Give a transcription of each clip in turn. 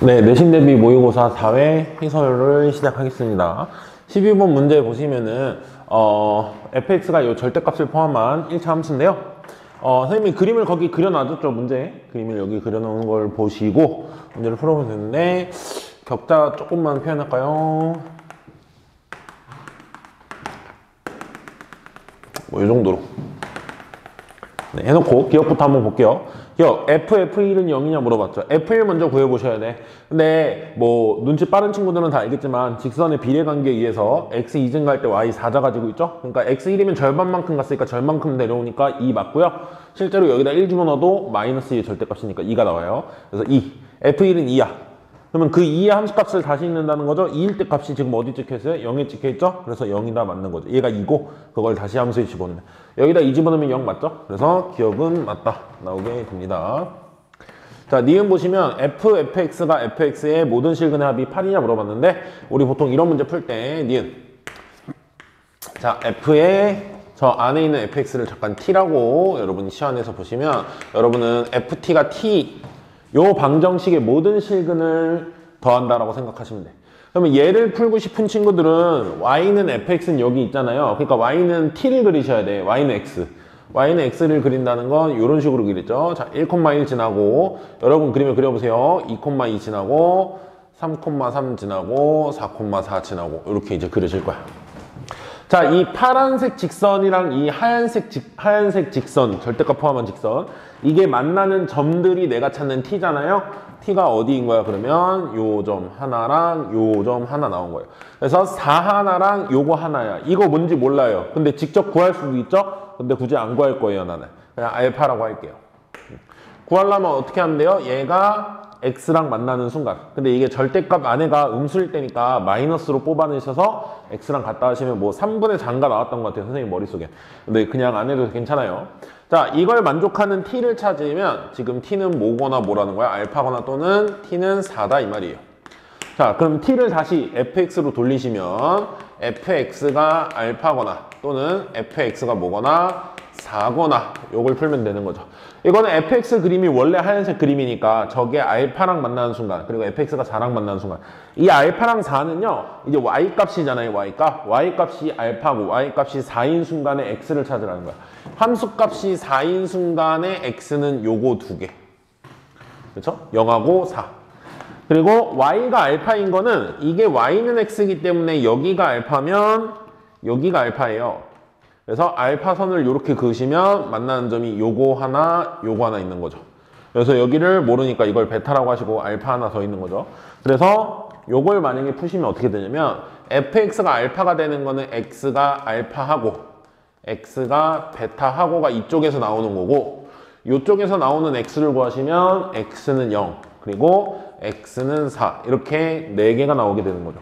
네, 내신 대비 모의고사 4회 해설을 시작하겠습니다. 12번 문제 보시면은 fx가 이 절대값을 포함한 1차 함수인데요. 선생님이 그림을 거기 그려놔줬죠, 문제. 그림을 여기 그려놓은 걸 보시고 문제를 풀어보면 되는데 격자 조금만 표현할까요? 뭐 이 정도로. 네, 해놓고 기억부터 한번 볼게요. 기억, f1은 0이냐 물어봤죠. f1 먼저 구해보셔야 돼. 근데 뭐 눈치 빠른 친구들은 다 알겠지만 직선의 비례관계에 의해서 x 2증 갈 때 y 4자 가지고 있죠. 그러니까 x1이면 절반만큼 갔으니까 절반만큼 내려오니까 2 맞고요. 실제로 여기다 1 집어넣어도 마이너스 2의 절대값이니까 2가 나와요. 그래서 2, f1은 2야. 그러면 그 2의 함수값을 다시 읽는다는 거죠. 2일 때 값이 지금 어디 찍혀있어요? 0에 찍혀있죠? 그래서 0이다 맞는 거죠. 얘가 2고 그걸 다시 함수에 집어넣으면 여기다 2 집어넣으면 0 맞죠? 그래서 기억은 맞다 나오게 됩니다. 자, 니은 보시면 fx가 fx의 모든 실근의 합이 8이냐 물어봤는데 우리 보통 이런 문제 풀 때 니은 자, f의 저 안에 있는 fx를 잠깐 t라고 여러분이 시안에서 보시면 여러분은 ft가 t 요 방정식의 모든 실근을 더한다라고 생각하시면 돼. 그러면 얘를 풀고 싶은 친구들은 y는 fx는 여기 있잖아요. 그러니까 y는 t를 그리셔야 돼. y는 x. y는 x를 그린다는 건 이런 식으로 그리죠. 자, 1,1 지나고 여러분 그림을 그려보세요. 2,2 지나고 3,3 지나고 4,4 지나고 이렇게 이제 그려질 거야. 자, 이 파란색 직선이랑 이 하얀색 직선, 절대값 포함한 직선 이게 만나는 점들이 내가 찾는 t잖아요. t가 어디인 거야? 그러면 요 점 하나랑 요 점 하나 나온 거예요. 그래서 4 하나랑 요거 하나야. 이거 뭔지 몰라요. 근데 직접 구할 수도 있죠? 근데 굳이 안 구할 거예요, 나는. 그냥 알파라고 할게요. 구하려면 어떻게 하면 돼요? 얘가 x랑 만나는 순간. 근데 이게 절대값 안에가 음수일 때니까 마이너스로 뽑아내셔서 x랑 같다 하시면 뭐 3분의 장가 나왔던 것 같아요, 선생님 머릿속에. 근데 그냥 안 해도 괜찮아요. 자, 이걸 만족하는 t를 찾으면 지금 t는 뭐거나 뭐라는 거야? 알파거나 또는 t는 4다 이 말이에요. 자, 그럼 t를 다시 fx로 돌리시면 fx가 알파거나 또는 fx가 뭐거나 4거나 요걸 풀면 되는 거죠. 이거는 fx 그림이 원래 하얀색 그림이니까 저게 알파랑 만나는 순간 그리고 fx가 4랑 만나는 순간 이 알파랑 4는요 이제 y값이잖아요. y값이 알파고 y값이 4인 순간에 x를 찾으라는 거야. 함수값이 4인 순간에 x는 요거 두 개. 그렇죠? 0하고 4. 그리고 y가 알파인 거는 이게 y는 x이기 때문에 여기가 알파면 여기가 알파예요. 그래서 알파선을 이렇게 그으시면 만나는 점이 요거 하나 있는 거죠. 그래서 여기를 모르니까 이걸 베타라고 하시고 알파 하나 더 있는 거죠. 그래서 요걸 만약에 푸시면 어떻게 되냐면 fx가 알파가 되는 거는 x가 알파하고 x가 베타하고가 이쪽에서 나오는 거고 이쪽에서 나오는 x를 구하시면 x는 0 그리고 x는 4 이렇게 4개가 나오게 되는 거죠.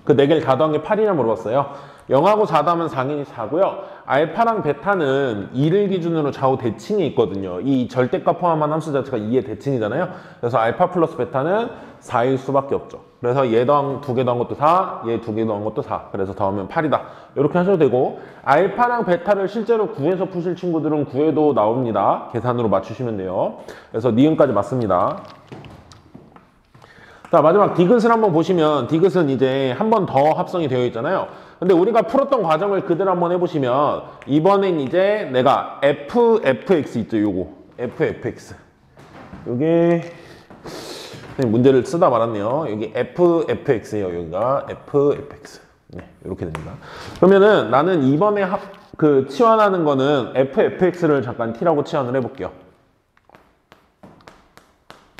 그 4개를 다 더한 게 8이냐 물어봤어요. 0하고 4 더하면 당연히 4고요. 알파랑 베타는 2를 기준으로 좌우 대칭이 있거든요. 이 절대값 포함한 함수 자체가 2의 대칭이잖아요. 그래서 알파 플러스 베타는 4일 수밖에 없죠. 그래서 얘 더한 2개 더한 것도 4, 얘 2개 더한 것도 4. 그래서 더하면 8이다. 이렇게 하셔도 되고 알파랑 베타를 실제로 구해서 푸실 친구들은 구해도 나옵니다. 계산으로 맞추시면 돼요. 그래서 니은까지 맞습니다. 자, 마지막 디귿을 한번 보시면 디귿은 이제 한 번 더 합성이 되어 있잖아요. 근데 우리가 풀었던 과정을 그대로 한번 해보시면 이번엔 이제 내가 fx 있죠, 요거 fx 요게 문제를 쓰다 말았네요. 여기 fx예요. 여기가 fx 네, 이렇게 됩니다. 그러면은 나는 이번에 치환하는 거는 fx를 잠깐 t라고 치환을 해볼게요.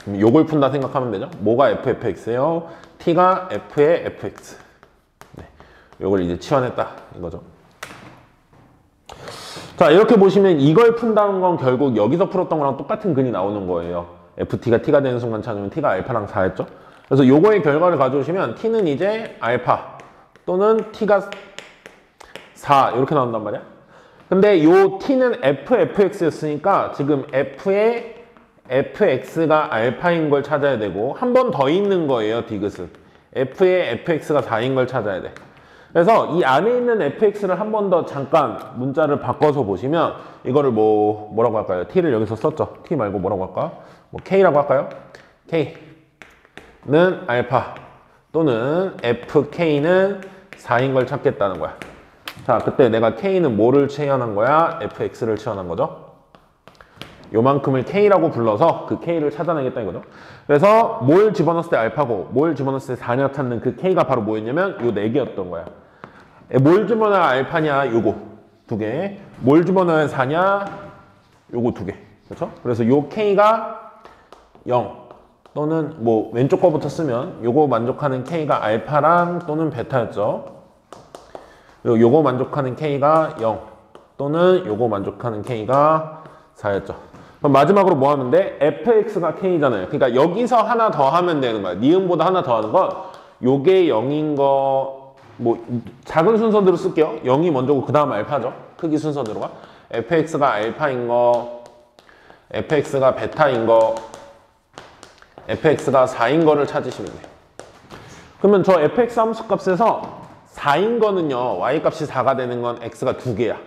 요걸 푼다 생각하면 되죠. 뭐가 fx예요? t가 f의 fx. 네, 요걸 이제 치환했다 이거죠. 자, 이렇게 보시면 이걸 푼다는 건 결국 여기서 풀었던 거랑 똑같은 근이 나오는 거예요. ft가 t가 되는 순간 찾으면 t가 알파랑 4였죠. 그래서 요거의 결과를 가져오시면 t는 이제 알파 또는 t가 4 이렇게 나온단 말이야. 근데 요 t는 fx였으니까 지금 f의 fx가 알파인 걸 찾아야 되고 한 번 더 있는 거예요, 디귿은. f의 fx가 4인 걸 찾아야 돼. 그래서 이 안에 있는 fx를 한 번 더 잠깐 문자를 바꿔서 보시면 이거를 뭐라고 할까요? t를 여기서 썼죠. t 말고 뭐라고 할까? 뭐 k라고 할까요? k. 알파 또는 fk는 4인 걸 찾겠다는 거야. 자, 그때 내가 k는 뭐를 체현한 거야? fx를 체현한 거죠. 요만큼을 k라고 불러서 그 k를 찾아내겠다 이거죠. 그래서 뭘 집어넣었을 때 알파고 뭘 집어넣었을 때 4냐 찾는 그 k가 바로 뭐였냐면 요 4개였던 거야. 뭘 집어넣어야 알파냐? 요거 2개. 뭘 집어넣어야 4냐? 요거 2개. 그렇죠? 그래서 요 k가 0 또는 뭐 왼쪽 거부터 쓰면 요거 만족하는 k가 알파랑 또는 베타였죠. 그리고 요거 만족하는 k가 0 또는 요거 만족하는 k가 4였죠. 그럼 마지막으로 뭐 하면 돼? fx가 k잖아요. 그러니까 여기서 하나 더 하면 되는 거야. 니은보다 하나 더 하는 건 요게 0인 거 뭐 작은 순서대로 쓸게요. 0이 먼저고 그 다음 알파죠. 크기 순서대로가. fx가 알파인 거, fx가 베타인 거, fx가 4인 거를 찾으시면 돼요. 그러면 저 fx 함수값에서 4인 거는요. y값이 4가 되는 건 x가 2개야.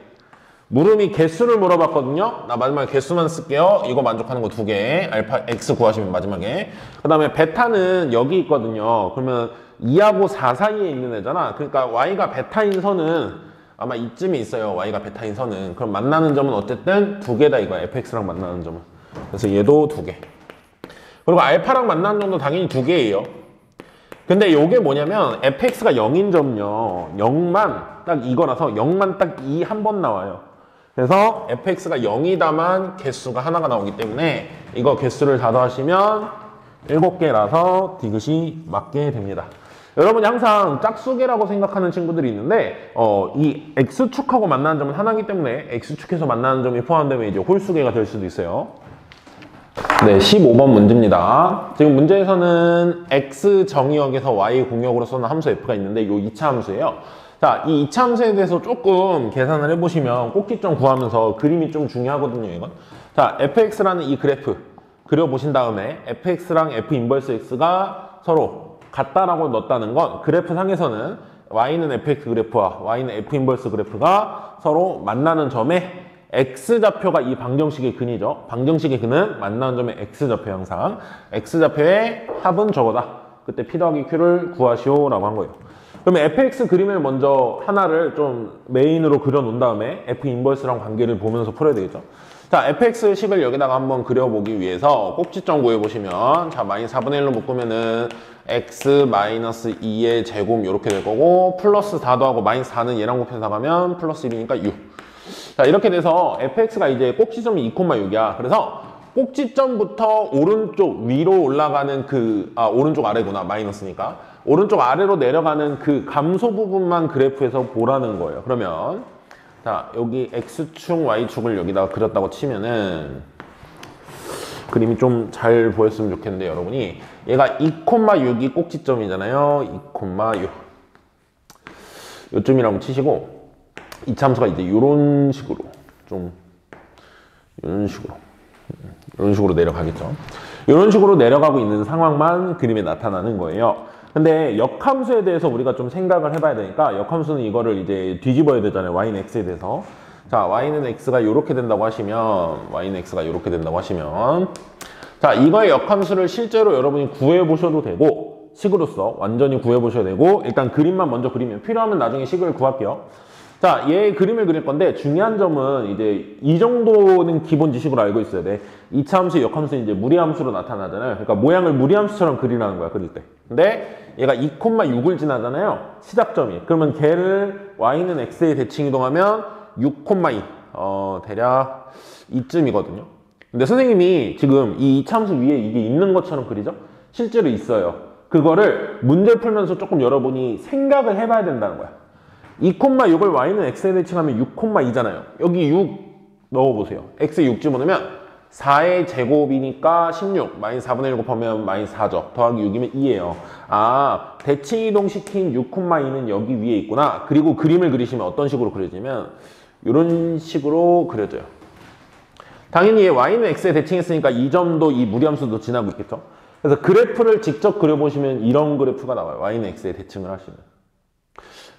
물음이 개수를 물어봤거든요. 나 마지막에 개수만 쓸게요. 이거 만족하는 거 2개. 알파 x 구하시면 마지막에. 그 다음에 베타는 여기 있거든요. 그러면 2하고 4 사이에 있는 애잖아. 그러니까 y가 베타인 선은 아마 이쯤에 있어요. y가 베타인 선은. 그럼 만나는 점은 어쨌든 2개다 이거야. fx랑 만나는 점은. 그래서 얘도 2개. 그리고 알파랑 만나는 점도 당연히 2개예요. 근데 요게 뭐냐면 fx가 0인 점요. 0만 딱 이거라서 0만 딱 이 한 번 나와요. 그래서 fx가 0이다만 개수가 하나가 나오기 때문에 이거 개수를 다 더하시면 7개라서 디귿이 맞게 됩니다. 여러분이 항상 짝수계라고 생각하는 친구들이 있는데 이 x축하고 만나는 점은 하나이기 때문에 x축에서 만나는 점이 포함되면 이제 홀수계가 될 수도 있어요. 네, 15번 문제입니다. 지금 문제에서는 x 정의역에서 y 공역으로 써는 함수 f가 있는데 이 2차 함수예요. 자, 이 2차 함수에 대해서 조금 계산을 해보시면 꼭지점 구하면서 그림이 좀 중요하거든요, 이건. 자, fx라는 이 그래프 그려보신 다음에 fx랑 f 인버스 x가 서로 같다라고 넣었다는 건 그래프 상에서는 y는 fx 그래프와 y는 f 인버스 그래프가 서로 만나는 점에 x좌표가 이 방정식의 근이죠. 방정식의 근은 만나는 점의 x좌표 항상. x좌표의 합은 저거다. 그때 p 더하기 q를 구하시오 라고 한 거예요. 그러면 fx 그림을 먼저 하나를 좀 메인으로 그려놓은 다음에 f 인버스랑 관계를 보면서 풀어야 되겠죠. 자, fx식을 여기다가 한번 그려보기 위해서 꼭지점 구해보시면 자, 마이너스 4분의 1로 묶으면은 x 마이너스 2의 제곱 이렇게 될 거고 플러스 4도 하고 마이너스 4는 얘랑 곱해서 나가면 플러스 1이니까 6. 자, 이렇게 돼서 fx가 이제 꼭지점이 2,6이야. 그래서 꼭지점부터 오른쪽 위로 올라가는 오른쪽 아래구나. 마이너스니까. 오른쪽 아래로 내려가는 그 감소 부분만 그래프에서 보라는 거예요. 그러면 자, 여기 x축, y축을 여기다가 그렸다고 치면은 그림이 좀 잘 보였으면 좋겠는데 여러분이 얘가 2,6이 꼭지점이잖아요. 2,6 요쯤이라고 치시고 이 참수가 이제 이런 식으로 이런 식으로 내려가겠죠. 이런 식으로 내려가고 있는 상황만 그림에 나타나는 거예요. 근데 역함수에 대해서 우리가 좀 생각을 해봐야 되니까 역함수는 이거를 이제 뒤집어야 되잖아요. y는 x에 대해서. 자, y는 x가 이렇게 된다고 하시면 자, 이거의 역함수를 실제로 여러분이 구해보셔도 되고 식으로서 완전히 구해보셔도 되고 일단 그림만 먼저 그리면 필요하면 나중에 식을 구할게요. 자, 얘 그림을 그릴 건데 중요한 점은 이제 이 정도는 기본 지식으로 알고 있어야 돼. 2차 함수의 역함수는 이제 무리함수로 나타나잖아요. 그러니까 모양을 무리함수처럼 그리라는 거야, 그릴 때. 근데 얘가 2,6을 지나잖아요. 시작점이. 그러면 걔를 y는 x에 대칭 이동하면 6,2 대략 이쯤이거든요. 근데 선생님이 지금 이 2차 함수 위에 이게 있는 것처럼 그리죠? 실제로 있어요. 그거를 문제 풀면서 조금 여러분이 생각을 해봐야 된다는 거야. 2,6을 y는 x에 대칭하면 6,2잖아요. 여기 6 넣어보세요. x에 6 집어넣으면 4의 제곱이니까 16. 마이너스 4분의 1 곱하면 마이너스 4죠. 더하기 6이면 2예요. 아, 대칭 이동시킨 6,2는 여기 위에 있구나. 그리고 그림을 그리시면 어떤 식으로 그려지면 이런 식으로 그려져요. 당연히 얘 y는 x에 대칭했으니까 이 점도 이 무리함수도 지나고 있겠죠. 그래서 그래프를 직접 그려보시면 이런 그래프가 나와요. y는 x에 대칭을 하시면.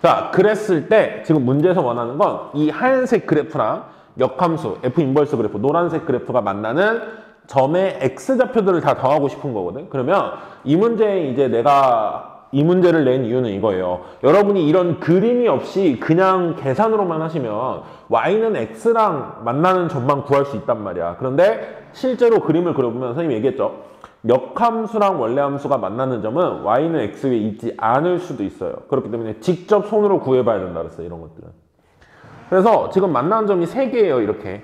자, 그랬을 때 지금 문제에서 원하는 건 이 하얀색 그래프랑 역함수, f 인버스 그래프, 노란색 그래프가 만나는 점의 x좌표들을 다 더하고 싶은 거거든. 그러면 이 문제에 이제 내가 이 문제를 낸 이유는 이거예요. 여러분이 이런 그림이 없이 그냥 계산으로만 하시면 y는 x랑 만나는 점만 구할 수 있단 말이야. 그런데 실제로 그림을 그려보면 선생님이 얘기했죠. 역함수랑 원래함수가 만나는 점은 y는 x 위에 있지 않을 수도 있어요. 그렇기 때문에 직접 손으로 구해봐야 된다 그랬어요. 이런 것들은. 그래서 지금 만나는 점이 3개예요. 이렇게.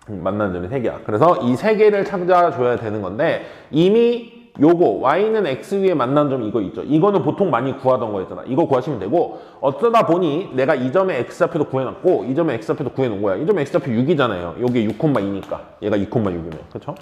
만나는 점이 3개야. 그래서 이 3개를 찾아줘야 되는 건데 이미 요거 y는 x 위에 만나는 점 이거 있죠. 이거는 보통 많이 구하던 거였잖아. 이거 구하시면 되고 어쩌다 보니 내가 이 점의 x좌표도 구해놨고 이 점의 x좌표도 구해놓은 거야. 이 점의 x좌표 6이잖아요. 요게 6,2니까 얘가 2,6이면 그쵸?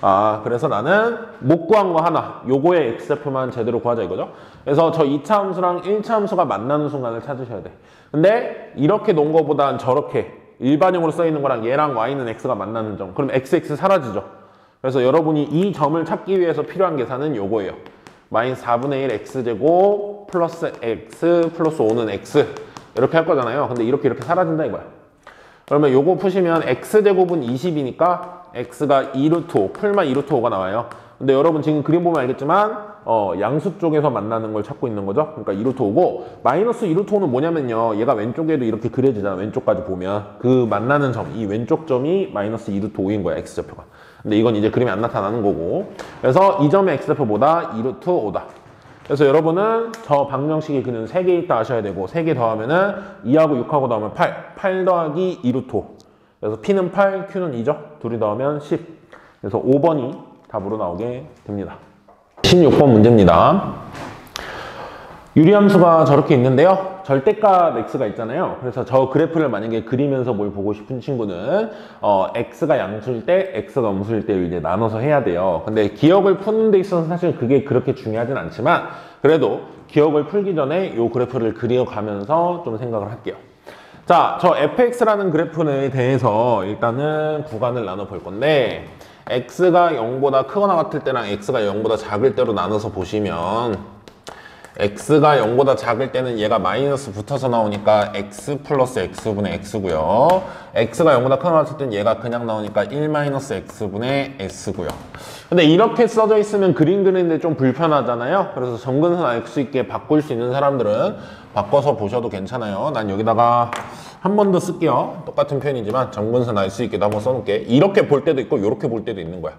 아 그래서 나는 못 구한 거 하나 요거의 x좌표만 제대로 구하자 이거죠. 그래서 저 2차 함수랑 1차 함수가 만나는 순간을 찾으셔야 돼. 근데 이렇게 놓은 거보단 저렇게 일반형으로 써있는 거랑 얘랑 y는 x가 만나는 점 그럼 x 사라지죠. 그래서 여러분이 이 점을 찾기 위해서 필요한 계산은 요거예요. 마이너스 4분의 1 x제곱 플러스 x 플러스 5는 x 이렇게 할 거잖아요. 근데 이렇게 사라진다 이거야. 그러면 요거 푸시면 x제곱은 20이니까 x가 2루트 5, 풀만 2루트 5가 나와요. 근데 여러분 지금 그림 보면 알겠지만 양수 쪽에서 만나는 걸 찾고 있는 거죠. 그러니까 2루트 5고 마이너스 2루트 5는 뭐냐면요. 얘가 왼쪽에도 이렇게 그려지잖아. 왼쪽까지 보면 그 만나는 점, 이 왼쪽 점이 마이너스 2루트 5인 거야. x좌표가. 근데 이건 이제 그림에 안 나타나는 거고. 그래서 이 점의 x좌표보다 2루트 5다. 그래서 여러분은 저 방정식이 그는 3개 있다 하셔야 되고 3개 더하면은 2하고 6하고 더하면 8 더하기 2루트 5. 그래서 p는 8, q는 2죠. 둘이 더하면 10. 그래서 5번이 답으로 나오게 됩니다. 16번 문제입니다. 유리함수가 저렇게 있는데요. 절대값 x가 있잖아요. 그래서 저 그래프를 만약에 그리면서 뭘 보고 싶은 친구는 x가 양수일 때, x가 음수일 때 이제 나눠서 해야 돼요. 근데 기억을 푸는 데 있어서 사실 그게 그렇게 중요하진 않지만 그래도 기억을 풀기 전에 이 그래프를 그려가면서 좀 생각을 할게요. 자, 저 fx라는 그래프에 대해서 일단은 구간을 나눠 볼 건데 x가 0보다 크거나 같을 때랑 x가 0보다 작을 때로 나눠서 보시면 x가 0보다 작을 때는 얘가 마이너스 붙어서 나오니까 x 플러스 x분의 x고요. x가 0보다 크거나 같을 때는 얘가 그냥 나오니까 1 마이너스 x분의 s고요. 근데 이렇게 써져 있으면 그림 그리는데 좀 불편하잖아요. 그래서 정근선 알 수 있게 바꿀 수 있는 사람들은 바꿔서 보셔도 괜찮아요. 난 여기다가 한 번 더 쓸게요. 똑같은 표현이지만 정근선 알 수 있게도 한번 써놓을게. 이렇게 볼 때도 있고 이렇게 볼 때도 있는 거야.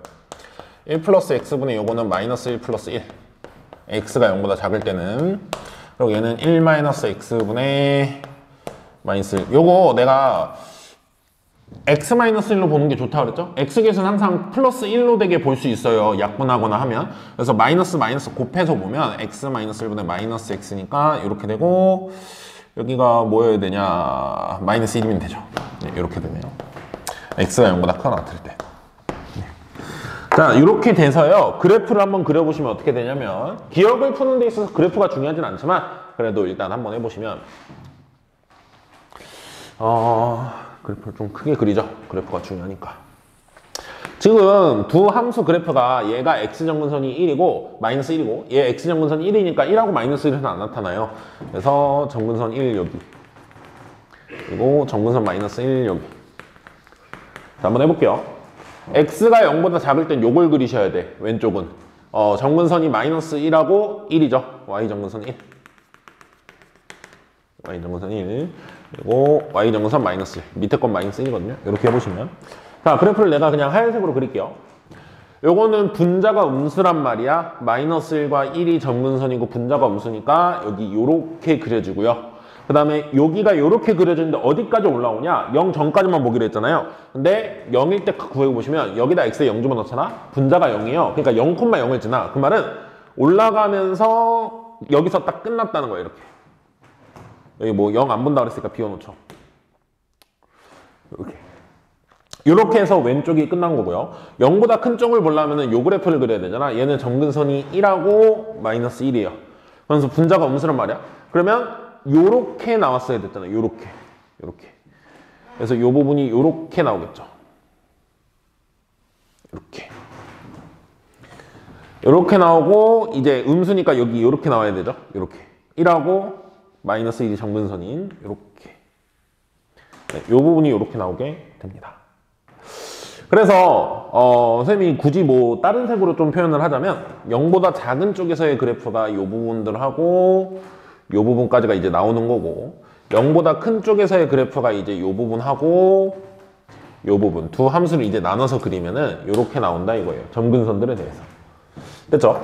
1 플러스 x분의 요거는 마이너스 1 플러스 1. x가 0보다 작을 때는. 그리고 얘는 1 마이너스 x분의 마이너스 1. 요거 내가 x 마이너스 1로 보는 게 좋다 그랬죠? x계수는 항상 플러스 1로 되게 볼 수 있어요. 약분하거나 하면. 그래서 마이너스 곱해서 보면 x 마이너스 1분의 마이너스 x니까 이렇게 되고 여기가 뭐여야 되냐? 마이너스 1이면 되죠. 네, 이렇게 되네요. x가 0보다 크거나 같을 때. 네. 자, 이렇게 돼서요. 그래프를 한번 그려보시면 어떻게 되냐면 기억을 푸는 데 있어서 그래프가 중요하진 않지만 그래도 일단 한번 해보시면 그래프를 좀 크게 그리죠. 그래프가 중요하니까. 지금 두 함수 그래프가 얘가 x정근선이 1이고 마이너스 1이고 얘 x정근선이 1이니까 1하고 마이너스 1에서 안 나타나요. 그래서 정근선 1 여기 그리고 정근선 마이너스 1 여기. 자, 한번 해볼게요. x가 0보다 작을 땐 요걸 그리셔야 돼. 왼쪽은 정근선이 마이너스 1하고 1이죠. y정근선 1 y정근선 1 그리고 y정근선 마이너스 1 밑에 건 마이너스 1이거든요. 이렇게 해보시면 자, 그래프를 내가 그냥 하얀색으로 그릴게요. 요거는 분자가 음수란 말이야. 마이너스 1과 1이 정근선이고 분자가 음수니까 여기 요렇게 그려지고요. 그 다음에 여기가 요렇게 그려지는데 어디까지 올라오냐? 0 전까지만 보기로 했잖아요. 근데 0일 때 구해보시면 여기다 x에 0 집어넣잖아? 분자가 0이에요. 그러니까 0,0을 지나. 그 말은 올라가면서 여기서 딱 끝났다는 거예요. 이렇게. 여기 뭐 0 안 본다 그랬으니까 비워놓죠. 이렇게. 이렇게 해서 왼쪽이 끝난 거고요. 0보다 큰 쪽을 보려면 요 그래프를 그려야 되잖아. 얘는 정근선이 1하고 마이너스 1이에요. 그래서 분자가 음수란 말이야. 그러면 요렇게 나왔어야 됐잖아. 요렇게. 그래서 요 부분이 요렇게 나오겠죠. 요렇게 나오고 이제 음수니까 여기 요렇게 나와야 되죠. 요렇게. 1하고 마이너스 1이 정근선인 요렇게. 네, 요 부분이 요렇게 나오게 됩니다. 그래서 선생님이 굳이 뭐 다른 색으로 좀 표현을 하자면 0보다 작은 쪽에서의 그래프가 이 부분들하고 이 부분까지가 이제 나오는 거고 0보다 큰 쪽에서의 그래프가 이제 이 부분하고 이 부분 두 함수를 이제 나눠서 그리면은 이렇게 나온다 이거예요. 점근선들에 대해서. 됐죠?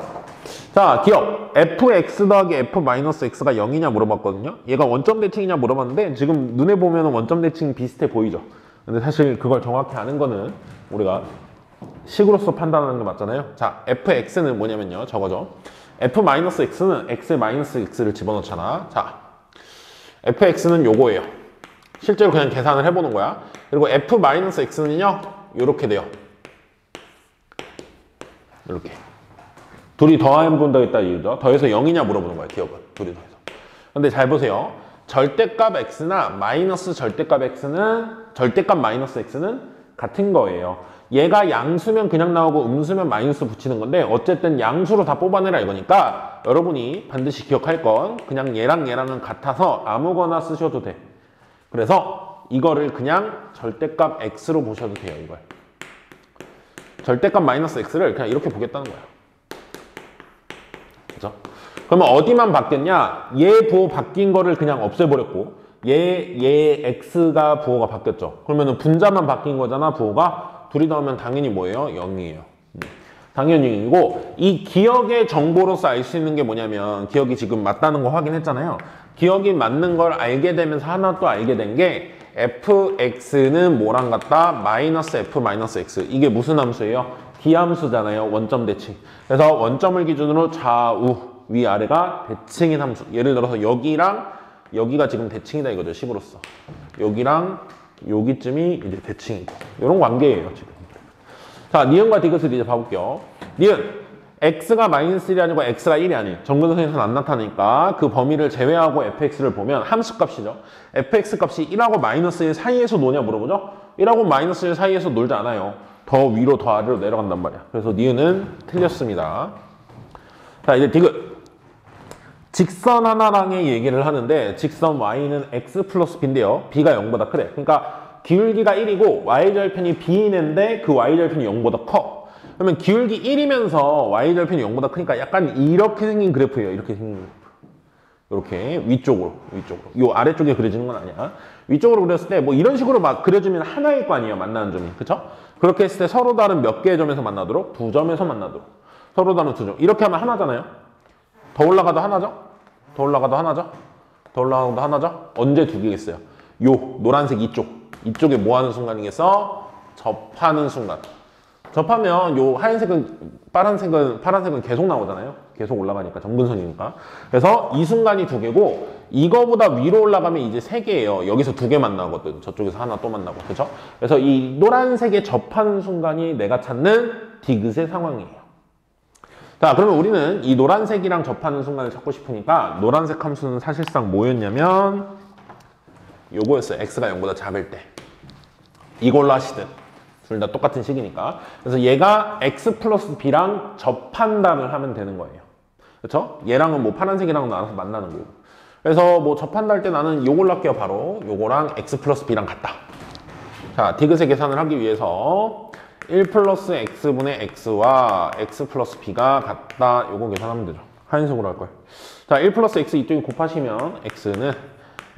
자, 기억 fx 더하기 f-x가 0이냐 물어봤거든요. 얘가 원점 대칭이냐 물어봤는데 지금 눈에 보면 원점 대칭 비슷해 보이죠. 근데 사실 그걸 정확히 아는 거는 우리가 식으로서 판단하는 게 맞잖아요. 자, fx는 뭐냐면요. 저거죠. f-x는 x-x를 집어넣잖아. 자, fx는 요거예요. 실제로 그냥 계산을 해보는 거야. 그리고 f-x는요. 요렇게 돼요. 이렇게. 둘이 더해본다 했다 이유죠. 더해서 0이냐 물어보는 거예요. 기억은. 둘이 더해서. 근데 잘 보세요. 절대값 x나 마이너스 절대값 마이너스 x는 같은 거예요. 얘가 양수면 그냥 나오고 음수면 마이너스 붙이는 건데 어쨌든 양수로 다 뽑아내라 이거니까 여러분이 반드시 기억할 건 그냥 얘랑 얘랑은 같아서 아무거나 쓰셔도 돼. 그래서 이거를 그냥 절대값 x로 보셔도 돼요. 이걸. 절대값 마이너스 x를 그냥 이렇게 보겠다는 거야. 그죠? 그러면 어디만 바뀌었냐? 얘 부호 바뀐 거를 그냥 없애버렸고 얘 x가 부호가 바뀌었죠. 그러면은 분자만 바뀐 거잖아. 부호가. 둘이 더하면 당연히 뭐예요? 0이에요. 당연히 0이고 이 기억의 정보로서 알 수 있는 게 뭐냐면 기억이 지금 맞다는 거 확인했잖아요. 기억이 맞는 걸 알게 되면서 하나 또 알게 된 게 fx는 뭐랑 같다? 마이너스 f 마이너스 x. 이게 무슨 함수예요? 기함수잖아요. 원점 대칭. 그래서 원점을 기준으로 좌우 위아래가 대칭인 함수. 예를 들어서 여기랑 여기가 지금 대칭이다 이거죠. 식으로서. 여기랑 여기쯤이 이제 대칭이고. 이런 관계예요. 지금. 자, 니은과 디귿을 이제 봐볼게요. 니은 x가 마이너스 1이 아니고 x가 1이 아닌 정근선에서는 안 나타나니까 그 범위를 제외하고 fx를 보면 함수값이죠. fx 값이 1하고 마이너스 1 사이에서 노냐 물어보죠. 1하고 마이너스 1 사이에서 놀지 않아요. 더 위로 더 아래로 내려간단 말이야. 그래서 니은은 틀렸습니다. 자, 이제 디귿. 직선 하나랑의 얘기를 하는데 직선 y는 x 플러스 b인데요. b가 0보다 크래. 그러니까 기울기가 1이고 y절편이 b인데 그 y절편이 0보다 커. 그러면 기울기 1이면서 y절편이 0보다 크니까 약간 이렇게 생긴 그래프예요. 이렇게 생긴 그래프. 이렇게 위쪽으로. 요 아래쪽에 그려지는 건 아니야. 위쪽으로 그렸을 때 뭐 이런 식으로 막 그려주면 하나일 거 아니에요. 만나는 점이. 그쵸? 그렇게 했을 때 서로 다른 몇 개의 점에서 만나도록? 두 점에서 만나도록. 서로 다른 두 점. 이렇게 하면 하나잖아요. 더 올라가도 하나죠? 더 올라가도 하나죠? 더 올라가도 하나죠? 언제 두 개겠어요? 요 노란색 이쪽에 뭐 하는 순간이겠어? 접하는 순간. 접하면 요 하얀색은 파란색은 계속 나오잖아요. 계속 올라가니까 점근선이니까. 그래서 이 순간이 두 개고 이거보다 위로 올라가면 이제 세 개예요. 여기서 두 개 만나거든. 저쪽에서 하나 또 만나고. 그렇죠? 그래서 이 노란색에 접하는 순간이 내가 찾는 디귿의 상황이에요. 자, 그러면 우리는 이 노란색이랑 접하는 순간을 찾고 싶으니까 노란색 함수는 사실상 뭐였냐면 요거였어요. x가 0보다 작을 때. 이걸로 하시든. 둘 다 똑같은 식이니까. 그래서 얘가 x 플러스 b랑 접한다를 하면 되는 거예요. 그렇죠? 얘랑은 뭐 파란색이랑 나눠서 만나는 거고. 그래서 뭐 접한다 할 때 나는 요걸로 할게요. 바로 요거랑 x 플러스 b랑 같다. 자, 디귿의 계산을 하기 위해서 1 플러스 x분의 x와 x 플러스 b가 같다. 요거 계산하면 되죠. 하얀색으로 할 거예요. 자, 1 플러스 x 이쪽에 곱하시면 x는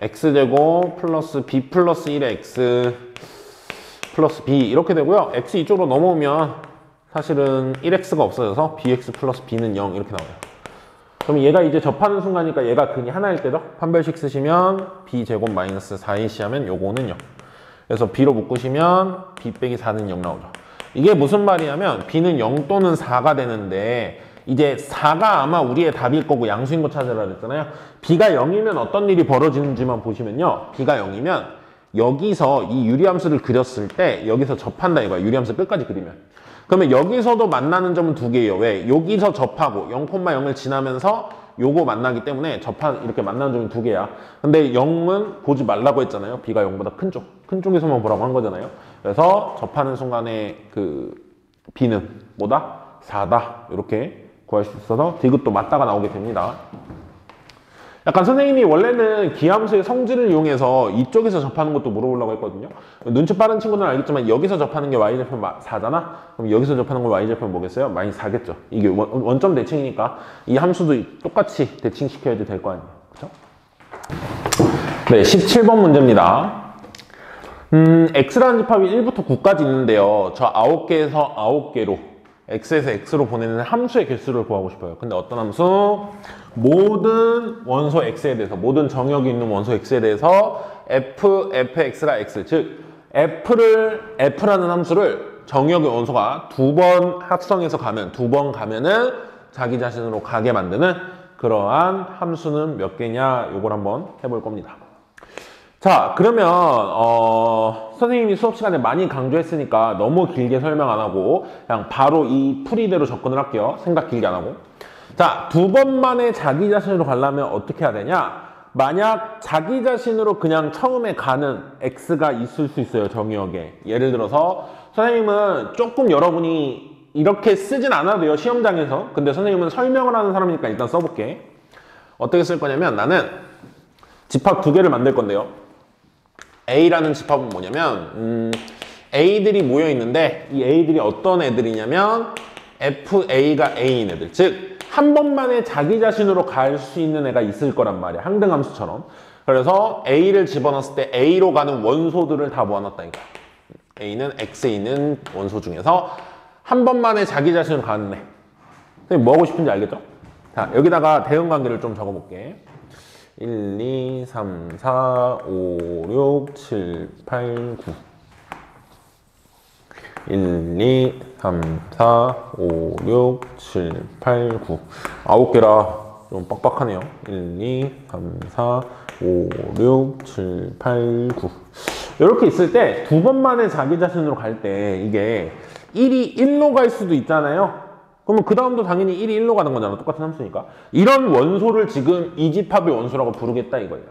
x제곱 플러스 b 플러스 1의 x 플러스 b 이렇게 되고요. x 이쪽으로 넘어오면 사실은 1x가 없어져서 bx 플러스 b는 0 이렇게 나와요. 그럼 얘가 이제 접하는 순간이니까 얘가 근이 하나일 때죠. 판별식 쓰시면 b제곱 마이너스 4ac 하면 요거는 0. 그래서 b로 묶으시면 b 빼기 4는 0 나오죠. 이게 무슨 말이냐면 b는 0 또는 4가 되는데 이제 4가 아마 우리의 답일 거고 양수인 거 찾으라 그랬잖아요. b가 0이면 어떤 일이 벌어지는지만 보시면요. b가 0이면 여기서 이 유리함수를 그렸을 때 여기서 접한다 이거야. 유리함수 끝까지 그리면. 그러면 여기서도 만나는 점은 두 개예요. 왜? 여기서 접하고 0,0을 지나면서 요거 만나기 때문에 이렇게 만나는 점이 두 개야. 근데 0은 보지 말라고 했잖아요. b가 0보다 큰 쪽. 큰 쪽에서만 보라고 한 거잖아요. 그래서 접하는 순간에 그 b는 뭐다? 4다. 이렇게 구할 수 있어서 디귿도 맞다가 나오게 됩니다. 약간 선생님이 원래는 기함수의 성질을 이용해서 이쪽에서 접하는 것도 물어보려고 했거든요. 눈치 빠른 친구들은 알겠지만 여기서 접하는 게 y절편 4잖아? 그럼 여기서 접하는 건 y절편 뭐겠어요? 마이너스 4겠죠. 이게 원점 대칭이니까 이 함수도 똑같이 대칭시켜야지 될 거 아니에요. 그쵸? 네, 17번 문제입니다. x라는 집합이 1부터 9까지 있는데요. 저 9개에서 9개로 x에서 x로 보내는 함수의 개수를 구하고 싶어요. 근데 어떤 함수? 모든 원소 x에 대해서, 모든 정역이 있는 원소 x에 대해서 fx가 x, 즉 f라는 함수를 정역의 원소가 2번 합성해서 가면, 2번 가면은 자기 자신으로 가게 만드는 그러한 함수는 몇 개냐? 요걸 한번 해볼 겁니다. 자, 그러면 선생님이 수업 시간에 많이 강조했으니까 너무 길게 설명 안 하고 그냥 바로 이 풀이대로 접근을 할게요. 생각 길게 안 하고. 자, 2번 만에 자기 자신으로 가려면 어떻게 해야 되냐? 만약 자기 자신으로 그냥 처음에 가는 x가 있을 수 있어요, 정의역에. 예를 들어서 선생님은 조금 여러분이 이렇게 쓰진 않아도 돼요, 시험장에서. 근데 선생님은 설명을 하는 사람이니까 일단 써볼게. 어떻게 쓸 거냐면 나는 집합 2개를 만들 건데요. A라는 집합은 뭐냐면 A들이 모여 있는데 이 A들이 어떤 애들이냐면 FA가 A인 애들, 즉 한 번만에 자기 자신으로 갈 수 있는 애가 있을 거란 말이야, 항등함수처럼. 그래서 A를 집어넣었을 때 A로 가는 원소들을 다 모아놨다니까. A는 X에 있는 원소 중에서 한 번만에 자기 자신으로 가는 애. 선생님 뭐 하고 싶은지 알겠죠? 자, 여기다가 대응관계를 좀 적어볼게. 1, 2, 3, 4, 5, 6, 7, 8, 9 1, 2, 3, 4, 5, 6, 7, 8, 9 9개라 좀 빡빡하네요. 1, 2, 3, 4, 5, 6, 7, 8, 9 이렇게 있을 때 2번 만에 자기 자신으로 갈 때 이게 1이 1로 갈 수도 있잖아요. 그러면 그 다음도 당연히 1이 1로 가는 거잖아. 똑같은 함수니까. 이런 원소를 지금 이 집합의 원소라고 부르겠다 이거예요.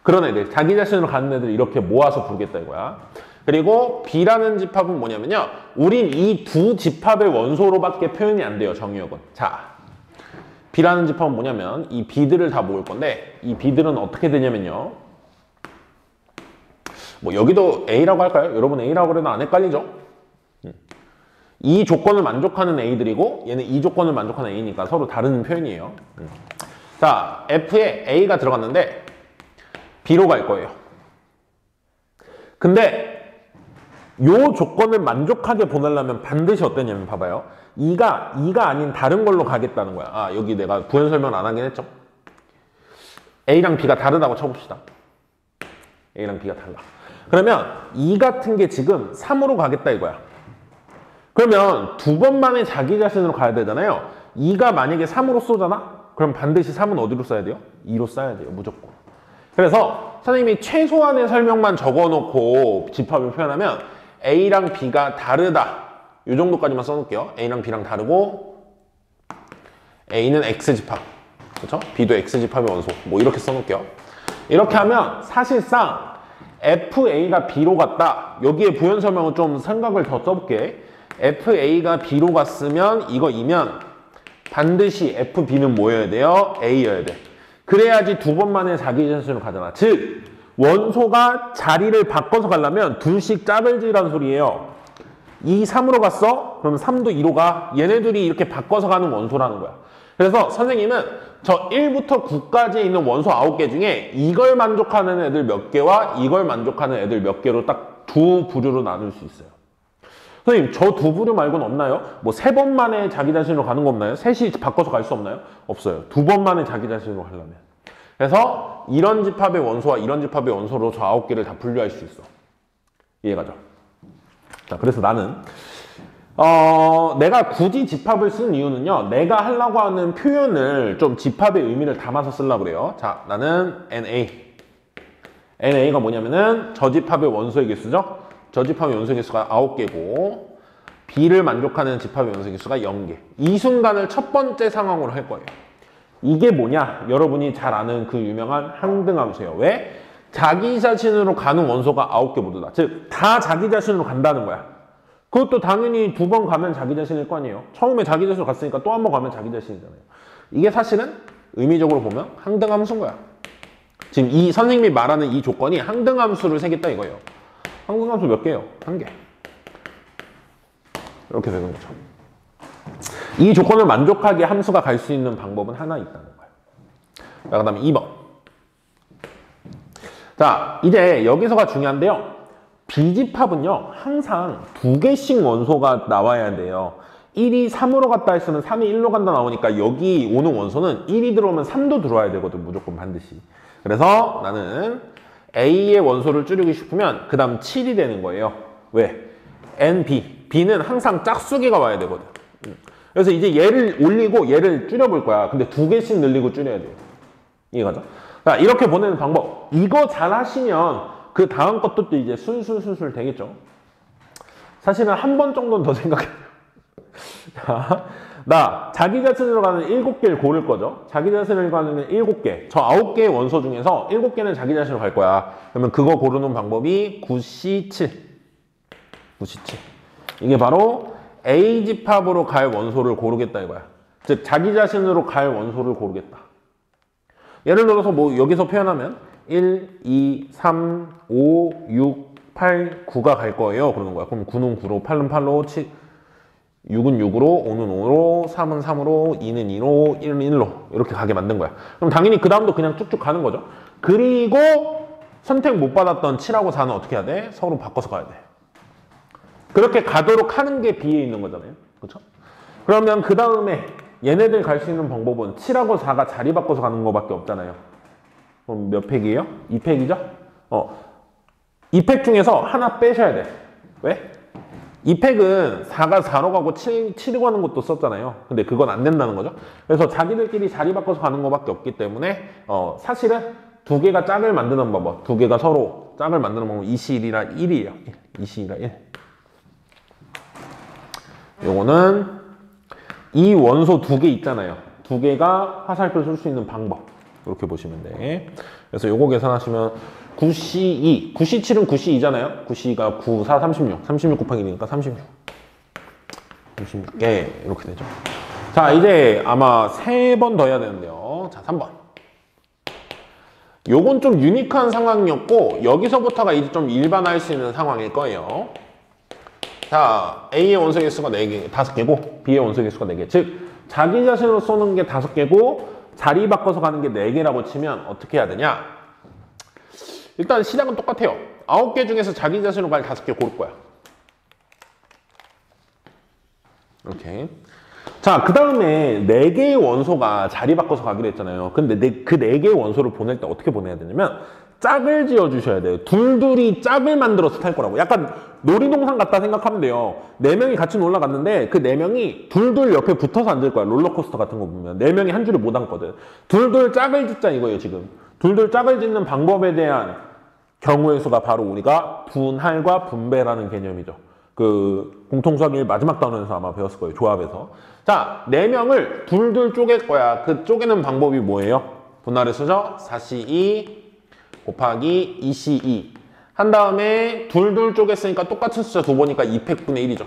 그런 애들, 자기 자신으로 가는 애들 이렇게 모아서 부르겠다 이거야. 그리고 B라는 집합은 뭐냐면요, 우린 이 두 집합의 원소로밖에 표현이 안 돼요, 정의역은. 자, B라는 집합은 뭐냐면 이 B들을 다 모을 건데 이 B들은 어떻게 되냐면요, 뭐 여기도 A라고 할까요? 여러분 A라고 그래도 안 헷갈리죠? 이 조건을 만족하는 A들이고 얘는 이 조건을 만족하는 A니까 서로 다른 표현이에요. 자, F에 A가 들어갔는데 B로 갈 거예요. 근데 요 조건을 만족하게 보내려면 반드시 어땠냐면 봐봐요. 2가 아닌 다른 걸로 가겠다는 거야. 아, 여기 내가 부연 설명을 안 하긴 했죠. A랑 B가 다르다고 쳐봅시다. A랑 B가 달라. 그러면 2 같은 게 지금 3으로 가겠다 이거야. 그러면 2번 만에 자기 자신으로 가야 되잖아요. 2가 만약에 3으로 쏘잖아? 그럼 반드시 3은 어디로 써야 돼요? 2로 써야 돼요, 무조건. 그래서 선생님이 최소한의 설명만 적어놓고 집합을 표현하면 A랑 B가 다르다, 이 정도까지만 써놓을게요. A랑 B랑 다르고 A는 X집합, 그렇죠? B도 X집합의 원소, 뭐 이렇게 써놓을게요. 이렇게 하면 사실상 FA가 B로 갔다, 여기에 부연 설명은 좀 생각을 더 써볼게. FA가 B로 갔으면 이거이면 반드시 FB는 뭐여야 돼요? A여야 돼. 그래야지 2번 만에 자기 자신으로 가잖아. 즉 원소가 자리를 바꿔서 가려면 둘씩 짜별지라는 소리예요. 2, 3으로 갔어? 그럼 3도 2로 가. 얘네들이 이렇게 바꿔서 가는 원소라는 거야. 그래서 선생님은 저 1부터 9까지 있는 원소 9개 중에 이걸 만족하는 애들 몇 개와 이걸 만족하는 애들 몇 개로 딱 두 부류로 나눌 수 있어요. 선생님 저 두 부류 말고는 없나요? 뭐 3번 만에 자기 자신으로 가는 거 없나요? 셋이 바꿔서 갈 수 없나요? 없어요. 2번 만에 자기 자신으로 가려면. 그래서 이런 집합의 원소와 이런 집합의 원소로 저 9개를 다 분류할 수 있어. 이해가죠? 자, 그래서 나는 내가 굳이 집합을 쓴 이유는요, 내가 하려고 하는 표현을 좀 집합의 의미를 담아서 쓰려고 그래요. 자, 나는 NA가 뭐냐면은 저 집합의 원소의 개수죠. 저 집합의 원소의 개수가 9개고 B를 만족하는 집합의 원소의 개수가 0개. 이 순간을 첫 번째 상황으로 할 거예요. 이게 뭐냐? 여러분이 잘 아는 그 유명한 항등함수예요. 왜? 자기 자신으로 가는 원소가 9개 모두다. 즉, 다 자기 자신으로 간다는 거야. 그것도 당연히 2번 가면 자기 자신일 거 아니에요. 처음에 자기 자신으로 갔으니까 또 한 번 가면 자기 자신이잖아요. 이게 사실은 의미적으로 보면 항등함수인 거야. 지금 이 선생님이 말하는 이 조건이 항등함수를 세겠다 이거예요. 항등함수 몇 개예요? 1개. 이렇게 되는 거죠. 이 조건을 만족하게 함수가 갈 수 있는 방법은 하나 있다는 거예요. 자, 그 다음에 2번. 자, 이제 여기서가 중요한데요. 비집합은요, 항상 2개씩 원소가 나와야 돼요. 1이 3으로 갔다 했으면 3이 1로 간다 나오니까 여기 오는 원소는 1이 들어오면 3도 들어와야 되거든, 무조건 반드시. 그래서 나는 A의 원소를 줄이고 싶으면 그 다음 7이 되는 거예요. 왜? N, B. B는 항상 짝수기가 와야 되거든. 그래서 이제 얘를 올리고 얘를 줄여볼 거야. 근데 2개씩 늘리고 줄여야 돼요. 이해가죠? 자, 이렇게 보내는 방법. 이거 잘 하시면 그 다음 것도 또 이제 술술술술 되겠죠. 사실은 한 번 정도는 더 생각해요. 자, 나 자기 자신으로 가는 7개를 고를 거죠. 자기 자신을 가는 7개. 저 9개의 원소 중에서 7개는 자기 자신으로 갈 거야. 그러면 그거 고르는 방법이 9C7. 9C7. 이게 바로 A집합으로 갈 원소를 고르겠다 이거야. 즉 자기 자신으로 갈 원소를 고르겠다. 예를 들어서 뭐 여기서 표현하면 1, 2, 3, 5, 6, 8, 9가 갈 거예요. 그러는 거야. 그럼 9는 9로, 8은 8로, 6은 6으로, 5는 5로, 3은 3으로, 2는 2로, 1은 1로 이렇게 가게 만든 거야. 그럼 당연히 그 다음도 그냥 쭉쭉 가는 거죠. 그리고 선택 못 받았던 7하고 4는 어떻게 해야 돼? 서로 바꿔서 가야 돼. 그렇게 가도록 하는 게 B에 있는 거잖아요. 그렇죠? 그러면 그 다음에 얘네들 갈 수 있는 방법은 7하고 4가 자리 바꿔서 가는 거밖에 없잖아요. 그럼 몇 팩이에요? 2팩이죠? 2팩 중에서 하나 빼셔야 돼. 왜? 2팩은 4가 4로 가고 7이 가는 것도 썼잖아요. 근데 그건 안 된다는 거죠. 그래서 자기들끼리 자리 바꿔서 가는 것밖에 없기 때문에 사실은 2개가 짝을 만드는 방법, 2개가 서로 짝을 만드는 방법 2C1이라 1이에요. 2C1이라 1. 요거는 이 원소 2개 있잖아요. 2개가 화살표 쓸 수 있는 방법. 이렇게 보시면 돼. 그래서 요거 계산하시면 9C2, 9C7은 9C2잖아요. 9C가 9, 4, 36. 36 곱하기 1이니까 36. 36개 이렇게 되죠. 자, 이제 아마 3번 더 해야 되는데요. 자, 3번. 요건 좀 유니크한 상황이었고 여기서부터가 이제 좀 일반화할 수 있는 상황일 거예요. 자, A의 원소 개수가 4개, 5개고 B의 원소 개수가 4개. 즉, 자기 자신으로 쏘는 게 5개고 자리 바꿔서 가는 게 4개라고 치면 어떻게 해야 되냐? 일단 시작은 똑같아요. 9개 중에서 자기 자신으로 갈 5개 고를 거야. 이렇게. 자, 그 다음에 4개의 원소가 자리 바꿔서 가기로 했잖아요. 근데 그 4개의 원소를 보낼 때 어떻게 보내야 되냐면 짝을 지어주셔야 돼요. 둘둘이 짝을 만들어서 탈 거라고. 약간 놀이동산 같다 생각하면 돼요. 4명이 같이 놀러 갔는데 그 4명이 둘둘 옆에 붙어서 앉을 거야. 롤러코스터 같은 거 보면 4명이 한 줄에 못 앉거든. 둘둘 짝을 짓자 이거예요 지금. 둘둘 짝을 짓는 방법에 대한 경우의 수가 바로 우리가 분할과 분배라는 개념이죠. 그 공통수학 1 마지막 단원에서 아마 배웠을 거예요. 조합에서. 자, 4명을 둘둘 쪼갤 거야. 그 쪼개는 방법이 뭐예요? 분할의 수죠? 4C2 곱하기 2C2 한 다음에 둘둘 쪼갰으니까 똑같은 숫자 2번이니까 2팩분의 1이죠.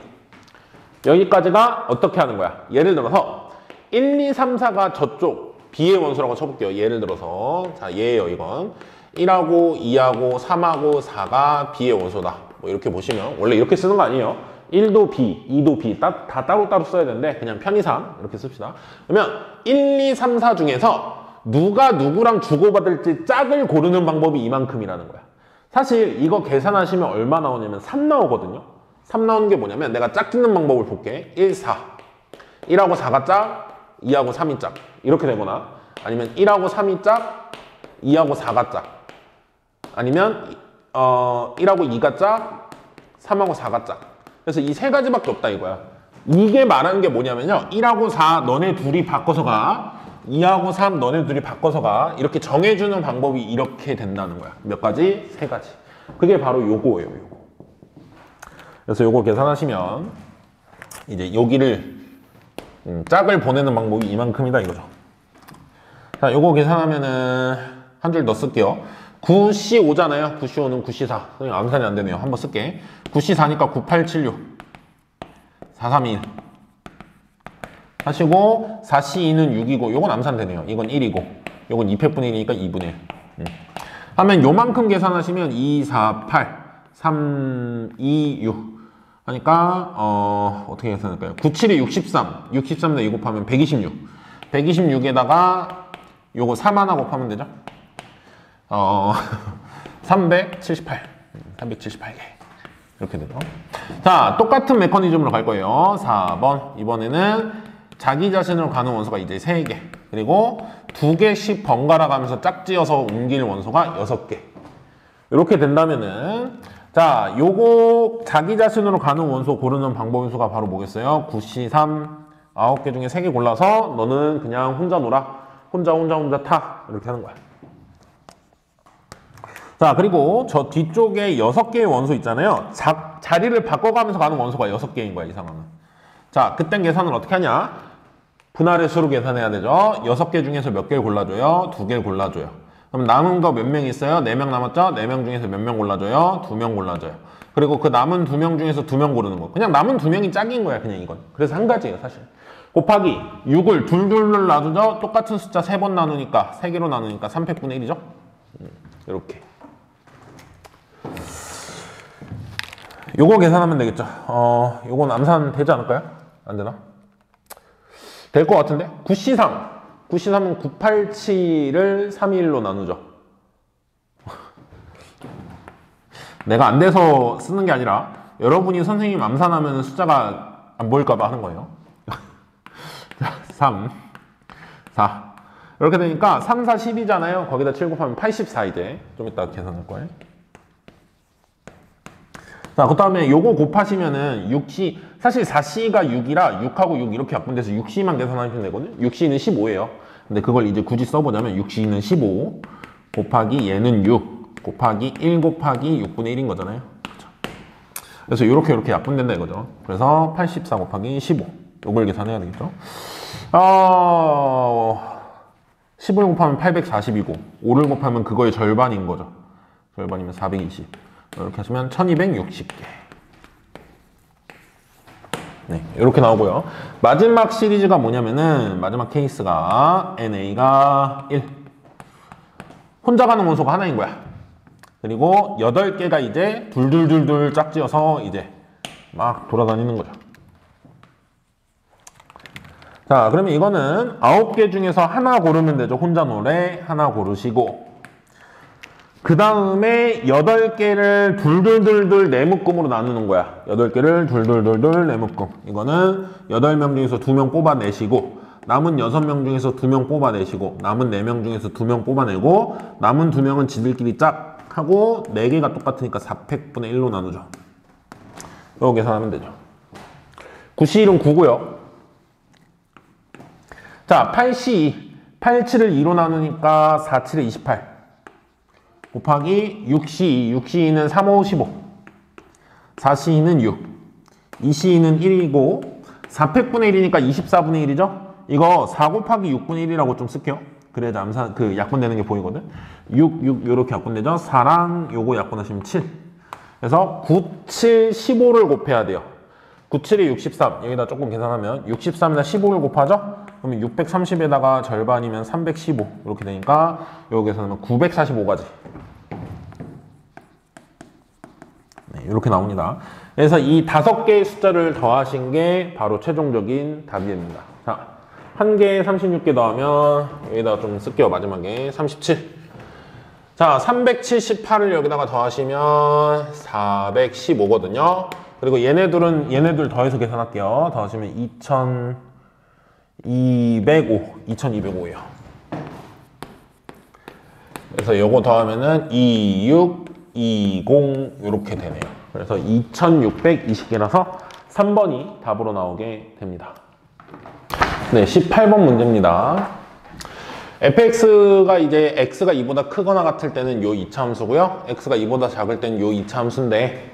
여기까지가 어떻게 하는 거야? 예를 들어서 1, 2, 3, 4가 저쪽 B의 원소라고 쳐볼게요. 예를 들어서 자, 얘예요 이건. 1하고 2하고 3하고 4가 B의 원소다. 뭐 이렇게 보시면 원래 이렇게 쓰는 거 아니에요. 1도 B, 2도 B 다 따로따로 써야 되는데 그냥 편의상 이렇게 씁시다. 그러면 1, 2, 3, 4 중에서 누가 누구랑 주고받을지 짝을 고르는 방법이 이만큼이라는 거야. 사실 이거 계산하시면 얼마 나오냐면 3 나오거든요. 3 나오는 게 뭐냐면 내가 짝 짓는 방법을 볼게. 1, 4 1하고 4가 짝, 2하고 3이 짝 이렇게 되거나 아니면 1하고 3이 짝, 2하고 4가 짝 아니면 1하고 2가 짝, 3하고 4가 짝. 그래서 이 세 가지밖에 없다 이거야. 이게 말하는 게 뭐냐면요. 1하고 4 너네 둘이 바꿔서 가. 2하고 3 너네 둘이 바꿔서 가. 이렇게 정해주는 방법이 이렇게 된다는 거야. 몇 가지? 3가지. 그게 바로 요거예요. 요거. 그래서 요거 계산하시면 이제 여기를 짝을 보내는 방법이 이만큼이다 이거죠. 자, 요거 계산하면은 한 줄 더 쓸게요. 9C5잖아요. 9C5는 9C4. 선생님 암산이 안 되네요. 한번 쓸게. 9C4니까 9876 431 하시고 4C2는 6이고 요건 암산되네요. 이건 1이고 요건 2팩분의 1이니까 2분의 1. 하면 요만큼 계산하시면 2, 4, 8, 3, 2, 6 하니까 어떻게 계산할까요? 9, 7에 63, 63에다 2 곱하면 126. 126에다가 요거 3 하나 곱하면 되죠? 378. 378개. 이렇게 되죠. 자, 똑같은 메커니즘으로 갈 거예요. 4번. 이번에는 자기 자신으로 가는 원소가 이제 3개. 그리고 2개씩 번갈아 가면서 짝지어서 옮길 원소가 6개. 이렇게 된다면은, 자, 요거 자기 자신으로 가는 원소 고르는 방법의 수가 바로 뭐겠어요? 9C3, 9개 중에 3개 골라서 너는 그냥 혼자 놀아. 혼자 타. 이렇게 하는 거야. 자, 그리고 저 뒤쪽에 6개의 원소 있잖아요. 자리를 바꿔가면서 가는 원소가 6개인 거야, 이 상황은. 자, 그땐 계산을 어떻게 하냐? 분할의 수로 계산해야 되죠. 6개 중에서 몇 개를 골라줘요? 2개를 골라줘요. 그럼 남은 거 몇 명 있어요? 4명 남았죠? 4명 중에서 몇 명 골라줘요? 2명 골라줘요. 그리고 그 남은 2명 중에서 2명 고르는 거. 그냥 남은 2명이 짝인 거야, 그냥 이건. 그래서 한 가지예요, 사실. 곱하기 6을 둘둘둘 놔두죠? 똑같은 숫자 3번 나누니까, 3개로 나누니까 3팩분의 1이죠? 이렇게. 요거 계산하면 되겠죠. 요건 암산 되지 않을까요? 안 되나? 될 것 같은데? 9C3. 9C3은 987을 321로 나누죠. 내가 안 돼서 쓰는 게 아니라 여러분이 선생님 암산하면 숫자가 안 보일까봐 하는 거예요. 3, 4. 이렇게 되니까 3, 4, 10이잖아요. 거기다 7 곱하면 84 이제. 좀 이따 계산할 거예요. 자, 그 다음에 요거 곱하시면은 6C, 사실 4C가 6이라 6하고 6 이렇게 약분돼서 6C만 계산하시면 되거든요. 6C는 15예요. 근데 그걸 이제 굳이 써보자면 6C는 15 곱하기 얘는 6 곱하기 1 곱하기 6분의 1인 거잖아요. 그렇죠? 그래서 이렇게 약분된다 이거죠. 그래서 84 곱하기 15 요걸 계산해야 되겠죠. 15를 곱하면 840이고 5를 곱하면 그거의 절반인 거죠. 절반이면 420. 이렇게 하시면 1260개. 네, 이렇게 나오고요. 마지막 시리즈가 뭐냐면은 마지막 케이스가 NA가 1. 혼자 가는 원소가 하나인 거야. 그리고 8개가 이제 둘둘둘둘 짝지어서 이제 막 돌아다니는 거죠. 자, 그러면 이거는 9개 중에서 하나 고르면 되죠. 혼자 노래 하나 고르시고 그 다음에 8개를 둘둘둘둘 네묶음으로 나누는 거야. 8개를 둘둘둘둘 네묶음. 이거는 8명 중에서 2명 뽑아내시고 남은 6명 중에서 2명 뽑아내시고 남은 4명 중에서 2명 뽑아내고 남은 2명은 지들끼리 짝 하고 4개가 똑같으니까 4팩분의 1로 나누죠. 이거 계산하면 되죠. 9C1은 9고요. 자, 8C2. 87을 2로 나누니까 4, 7에 28. 곱하기 6C2. 6C2는 3, 5, 15. 4C2는 6. 2C2는 1이고 4팩분의 1이니까 24분의 1이죠? 이거 4 곱하기 6분의 1이라고 좀 쓸게요. 그래야 암산, 약분되는 게 보이거든? 6, 6, 요렇게 약분되죠? 4랑 요거 약분하시면 7. 그래서 9, 7, 15를 곱해야 돼요. 9, 7에 63. 여기다 조금 계산하면 63에다 15를 곱하죠? 그러면 630에다가 절반이면 315. 이렇게 되니까 여기서 하면 945가지. 네, 이렇게 나옵니다. 그래서 이 5개의 숫자를 더하신 게 바로 최종적인 답입니다. 자, 1개에 36개 더하면 여기다가 좀 쓸게요. 마지막에 37. 자, 378을 여기다가 더하시면 415거든요. 그리고 얘네들 더해서 계산할게요. 더하시면 2205예요. 그래서 요거 더하면은 26, 20 이렇게 되네요. 그래서 2620개라서 3번이 답으로 나오게 됩니다. 네, 18번 문제입니다. fx가 이제 x가 2보다 크거나 같을 때는 요 2차 함수고요. x가 2보다 작을 때는 요 2차 함수인데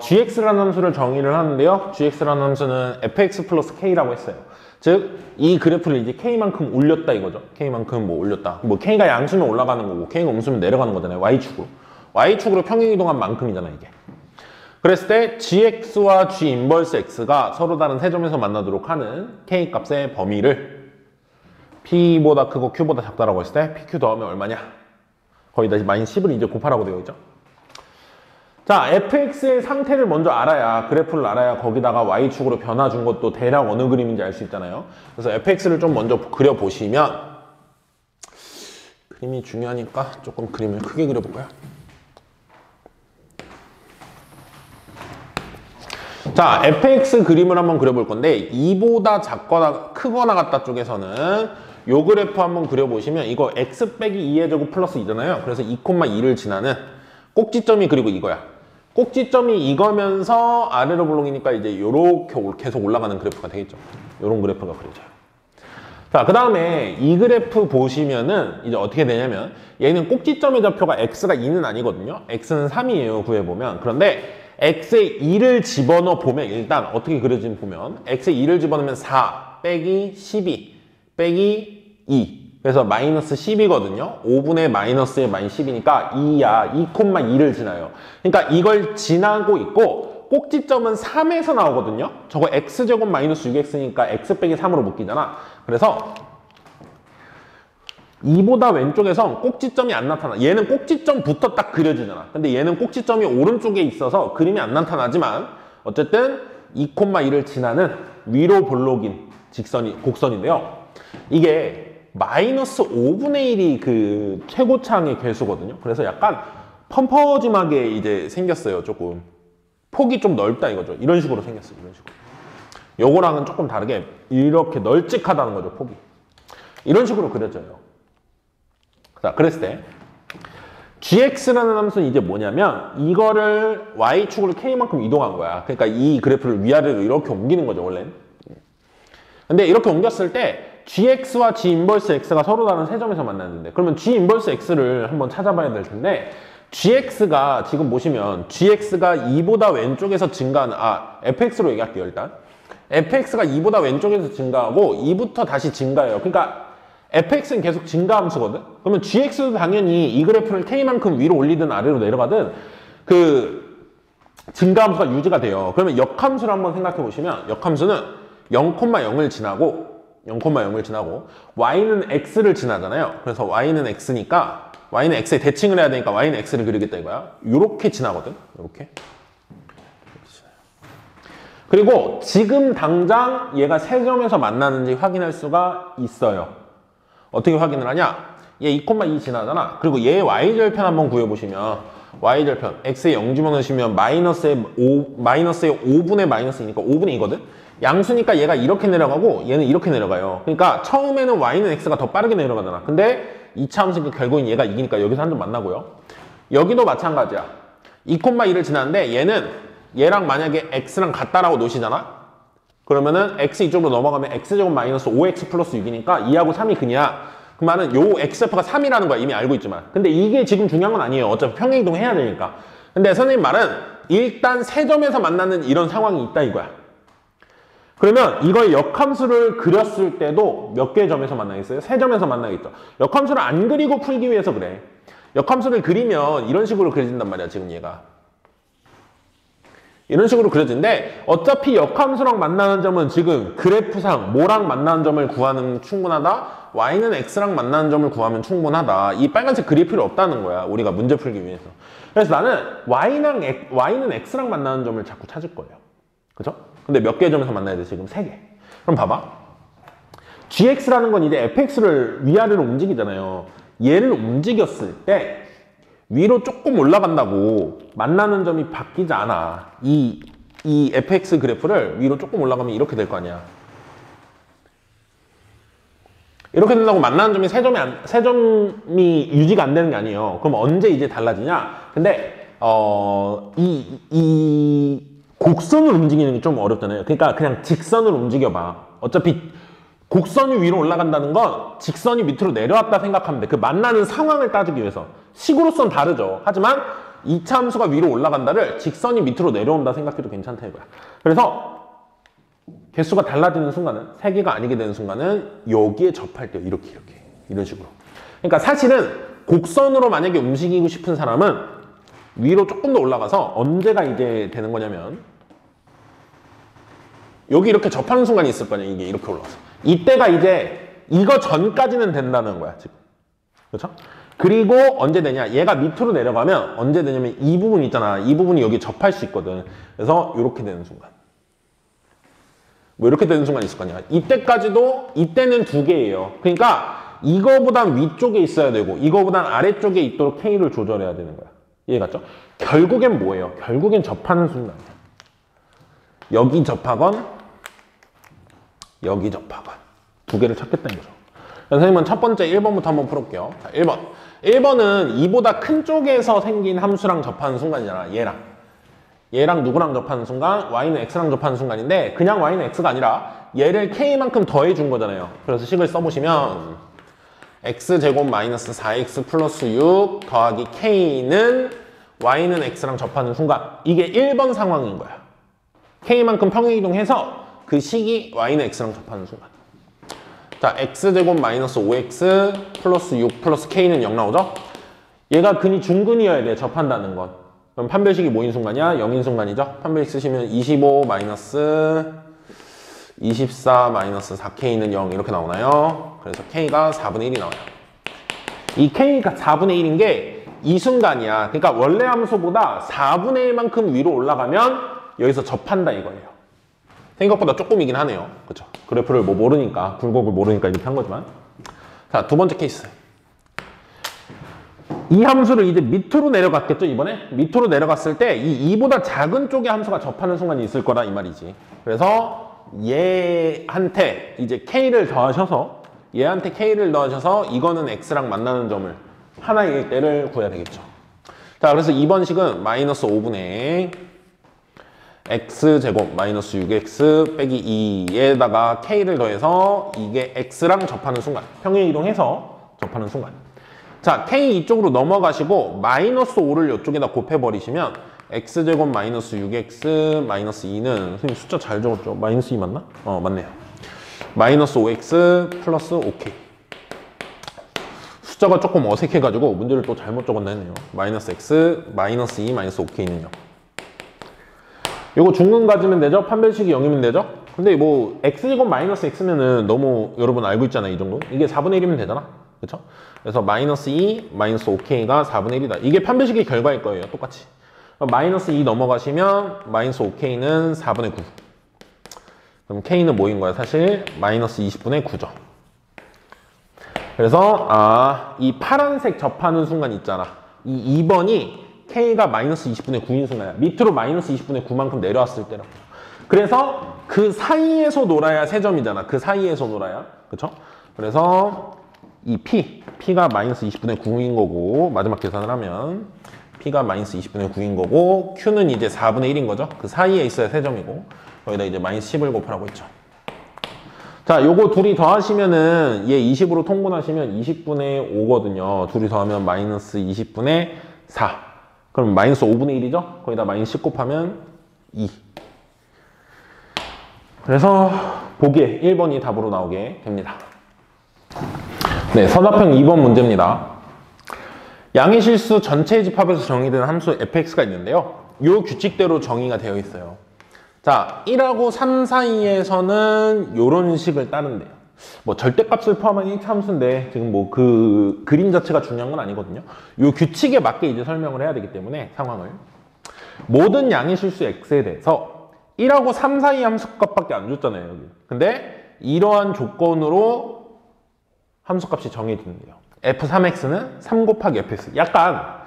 gx라는 함수를 정의를 하는데요. gx라는 함수는 fx 플러스 k라고 했어요. 즉, 이 그래프를 이제 k만큼 올렸다 이거죠. k만큼 뭐 올렸다. 뭐 k가 양수면 올라가는 거고 k가 음수면 내려가는 거잖아요. y축으로. y축으로 평행이동한 만큼이잖아요, 이게. 그랬을 때 gx와 g 인버스 x가 서로 다른 세 점에서 만나도록 하는 k 값의 범위를 p보다 크고 q보다 작다라고 했을 때 pq 더하면 얼마냐? 거기다 마이너스 10을 이제 곱하라고 되어 있죠. 자, fx의 상태를 먼저 알아야, 그래프를 알아야 거기다가 y축으로 변화 준 것도 대략 어느 그림인지 알 수 있잖아요. 그래서 fx를 좀 먼저 그려보시면, 그림이 중요하니까 조금 그림을 크게 그려볼까요? 자, fx 그림을 한번 그려볼 건데 2보다 작거나 크거나 같다 쪽에서는 요 그래프 한번 그려보시면 이거 x 빼기 2의 제곱 플러스 2잖아요. 그래서 2,2를 지나는 꼭지점이 그리고 이거야. 꼭지점이 이거면서 아래로 볼록이니까 이제 요렇게 계속 올라가는 그래프가 되겠죠. 요런 그래프가 그려져요. 자, 그 다음에 이 그래프 보시면은 이제 어떻게 되냐면 얘는 꼭지점의 좌표가 x가 2는 아니거든요. x는 3이에요. 구해보면. 그런데 x에 2를 집어넣어 보면 일단 어떻게 그려지는지 보면 x에 2를 집어넣으면 4 빼기 12 빼기 2 그래서 마이너스 10이거든요. 5분의 마이너스의 마이너스 10이니까 2야. 2,2를 지나요. 그러니까 이걸 지나고 있고 꼭지점은 3에서 나오거든요. 저거 x제곱 마이너스 6x니까 x 빼기 3으로 묶이잖아. 그래서 2보다 왼쪽에선 꼭지점이 안 나타나. 얘는 꼭지점부터 딱 그려지잖아. 근데 얘는 꼭지점이 오른쪽에 있어서 그림이 안 나타나지만 어쨌든 2,2를 지나는 위로 볼록인 곡선인데요. 이게 마이너스 5분의 1이 그 최고창의 개수거든요. 그래서 약간 펌퍼짐하게 이제 생겼어요. 조금 폭이 좀 넓다 이거죠. 이런 식으로 생겼어요. 이런 식으로. 요거랑은 조금 다르게 이렇게 널찍하다는 거죠. 폭이. 이런 식으로 그려져요. 자, 그랬을 때 gx라는 함수는 이제 뭐냐면 이거를 y축으로 k만큼 이동한 거야. 그러니까 이 그래프를 위아래로 이렇게 옮기는 거죠, 원래는. 근데 이렇게 옮겼을 때 gx와 g 인버스 x가 서로 다른 세 점에서 만났는데 그러면 g 인버스 x를 한번 찾아봐야 될 텐데 gx가 지금 보시면 gx가 2보다 왼쪽에서 증가하는 fx로 얘기할게요, 일단. fx가 2보다 왼쪽에서 증가하고 2부터 다시 증가해요. 그러니까 fx는 계속 증가함수거든? 그러면 gx도 당연히 이 그래프를 k만큼 위로 올리든 아래로 내려가든 그 증가함수가 유지가 돼요. 그러면 역함수를 한번 생각해 보시면 역함수는 0,0을 지나고 y는 x를 지나잖아요. 그래서 y는 x니까 y는 x에 대칭을 해야 되니까 y는 x를 그리겠다 이거야. 요렇게 지나거든? 요렇게. 그리고 지금 당장 얘가 세 점에서 만나는지 확인할 수가 있어요. 어떻게 확인을 하냐? 얘 2,2 지나잖아. 그리고 얘 y절편 한번 구해보시면 y절편 x에 0 집어넣으시면 마이너스의 5분의 마이너스이니까 5분의 2거든? 양수니까 얘가 이렇게 내려가고 얘는 이렇게 내려가요. 그러니까 처음에는 y는 x가 더 빠르게 내려가잖아. 근데 2차 함수니까 결국엔 얘가 이기니까 여기서 한 점 만나고요. 여기도 마찬가지야. 2,2를 지났는데 얘는 얘랑 만약에 x랑 같다라고 놓으시잖아? 그러면은 x 이쪽으로 넘어가면 x제곱 마이너스 5x 플러스 6이니까 2하고 3이 그냥 그 말은 요 x좌표가 3이라는 거야. 이미 알고 있지만. 근데 이게 지금 중요한 건 아니에요. 어차피 평행이동 해야 되니까. 근데 선생님 말은 일단 세 점에서 만나는 이런 상황이 있다 이거야. 그러면 이걸 역함수를 그렸을 때도 몇 개의 점에서 만나겠어요? 세 점에서 만나겠죠. 역함수를 안 그리고 풀기 위해서 그래. 역함수를 그리면 이런 식으로 그려진단 말이야. 지금 얘가. 이런 식으로 그려지는데 어차피 역함수랑 만나는 점은 지금 그래프상 뭐랑 만나는 점을 구하는 충분하다. y는 x랑 만나는 점을 구하면 충분하다. 이 빨간색 그릴 필요 없다는 거야. 우리가 문제 풀기 위해서. 그래서 나는 y는 x랑 만나는 점을 자꾸 찾을 거예요. 그죠? 근데 몇 개의 점에서 만나야 돼? 지금 3개. 그럼 봐봐. gx라는 건 이제 fx를 위아래로 움직이잖아요. 얘를 움직였을 때 위로 조금 올라간다고 만나는 점이 바뀌지 않아. 이 fx 그래프를 위로 조금 올라가면 이렇게 될 거 아니야. 이렇게 된다고 만나는 점이 세 점이 유지가 안 되는 게 아니에요. 그럼 언제 이제 달라지냐? 근데 이 곡선을 움직이는 게 좀 어렵잖아요. 그러니까 그냥 직선을 움직여봐. 어차피 곡선이 위로 올라간다는 건 직선이 밑으로 내려왔다 생각하면 돼. 그 만나는 상황을 따지기 위해서. 식으로선 다르죠. 하지만 2차 함수가 위로 올라간다를 직선이 밑으로 내려온다 생각해도 괜찮다 이거야. 그래서 개수가 달라지는 순간은 3개가 아니게 되는 순간은 여기에 접할 때 이렇게 이런 식으로. 그러니까 사실은 곡선으로 만약에 움직이고 싶은 사람은 위로 조금 더 올라가서 언제가 이제 되는 거냐면 여기 이렇게 접하는 순간이 있을 거 아니야. 이게 이렇게 올라가서 이때가 이제 이거 전까지는 된다는 거야 지금. 그렇죠? 그리고 언제 되냐, 얘가 밑으로 내려가면 언제 되냐면 이 부분 있잖아, 이 부분이 여기 접할 수 있거든. 그래서 이렇게 되는 순간, 뭐 이렇게 되는 순간이 있을 거 아니야. 이때까지도, 이때는 두 개예요. 그러니까 이거보단 위쪽에 있어야 되고 이거보단 아래쪽에 있도록 K를 조절해야 되는 거야. 이해갔죠? 결국엔 뭐예요? 결국엔 접하는 순간이야. 여기 접하건 여기 접하건 두 개를 찾겠다는 거죠. 선생님은 첫 번째 1번부터 한번 풀어볼게요. 자, 1번. 1번은 이보다 큰 쪽에서 생긴 함수랑 접하는 순간이잖아. 얘랑 누구랑 접하는 순간? y는 x랑 접하는 순간인데 그냥 y는 x가 아니라 얘를 k만큼 더해준 거잖아요. 그래서 식을 써보시면 x제곱 마이너스 4x 플러스 6 더하기 k는 y는 x랑 접하는 순간, 이게 1번 상황인 거야. k만큼 평행이동해서 그 식이 y는 x랑 접하는 순간. 자, x제곱 마이너스 5x 플러스 6 플러스 k는 0 나오죠? 얘가 근이 중근이어야 돼, 접한다는 건. 그럼 판별식이 뭐인 순간이야? 0인 순간이죠? 판별식 쓰시면 25 마이너스 24 마이너스 4k는 0 이렇게 나오나요? 그래서 k가 4분의 1이 나와요. 이 k가 4분의 1인 게 이 순간이야. 그러니까 원래 함수보다 4분의 1만큼 위로 올라가면 여기서 접한다 이거예요. 생각보다 조금이긴 하네요. 그렇죠? 그래프를 뭐 모르니까, 굴곡을 모르니까 이렇게 한 거지만. 자, 두 번째 케이스. 이 함수를 이제 밑으로 내려갔겠죠, 이번에? 밑으로 내려갔을 때 이 2보다 작은 쪽의 함수가 접하는 순간이 있을 거라 이 말이지. 그래서 얘한테 이제 k를 더하셔서, 얘한테 k를 넣으셔서 이거는 x랑 만나는 점을 하나일 때를 구해야 되겠죠. 자, 그래서 이번 식은 마이너스 5분의 x제곱 마이너스 6x 빼기 2에다가 k를 더해서 이게 x랑 접하는 순간, 평행 이동해서 접하는 순간. 자, k 이쪽으로 넘어가시고 마이너스 5를 이쪽에다 곱해버리시면 x제곱 마이너스 6x 마이너스 2는, 선생님 숫자 잘 적었죠? 마이너스 2 맞나? 맞네요. 마이너스 5x 플러스 5k. 숫자가 조금 어색해가지고 문제를 또 잘못 적었나 했네요. 마이너스 x 마이너스 2 마이너스 5k는요. 요거 중근 가지면 되죠? 판별식이 0이면 되죠? 근데 뭐 x제곱 마이너스 x면은 너무 여러분 알고 있잖아요, 이 정도. 이게 4분의 1이면 되잖아. 그쵸? 그래서 마이너스 2 마이너스 5k가 4분의 1이다. 이게 판별식의 결과일 거예요, 똑같이. 마이너스 2 넘어가시면 마이너스 5k는 4분의 9. 그럼 k는 뭐인 거야? 사실 마이너스 20분의 9죠. 그래서 이 파란색 접하는 순간 있잖아. 이 2번이 k가 마이너스 20분의 9인 순간이야. 밑으로 마이너스 20분의 9만큼 내려왔을 때라고. 그래서 그 사이에서 놀아야 세 점이잖아. 그 사이에서 놀아야. 그쵸? 그래서 이 p가 마이너스 20분의 9인 거고, 마지막 계산을 하면 p가 마이너스 20분의 9인 거고, q는 이제 4분의 1인 거죠. 그 사이에 있어야 세 점이고, 거기다 이제 마이너스 10을 곱하라고 했죠. 자, 요거 둘이 더하시면은 얘 20으로 통분하시면 20분의 5거든요. 둘이 더하면 마이너스 20분의 4. 그럼 마이너스 5분의 1이죠? 거기다 마이너스 10 곱하면 2. 그래서 보기에 1번이 답으로 나오게 됩니다. 네, 서답형 2번 문제입니다. 양의 실수 전체의 집합에서 정의되는 함수 fx가 있는데요. 요 규칙대로 정의가 되어 있어요. 자, 1하고 3 사이에서는 요런 식을 따른대요. 뭐 절대값을 포함한 1차 함수인데 지금 뭐 그 그림 자체가 중요한 건 아니거든요. 요 규칙에 맞게 이제 설명을 해야 되기 때문에 상황을. 모든 양의 실수 x에 대해서 1하고 3 사이 함수값밖에 안 줬잖아요, 여기. 근데 이러한 조건으로 함수값이 정해지는데요. f3x는 3 곱하기 fx. 약간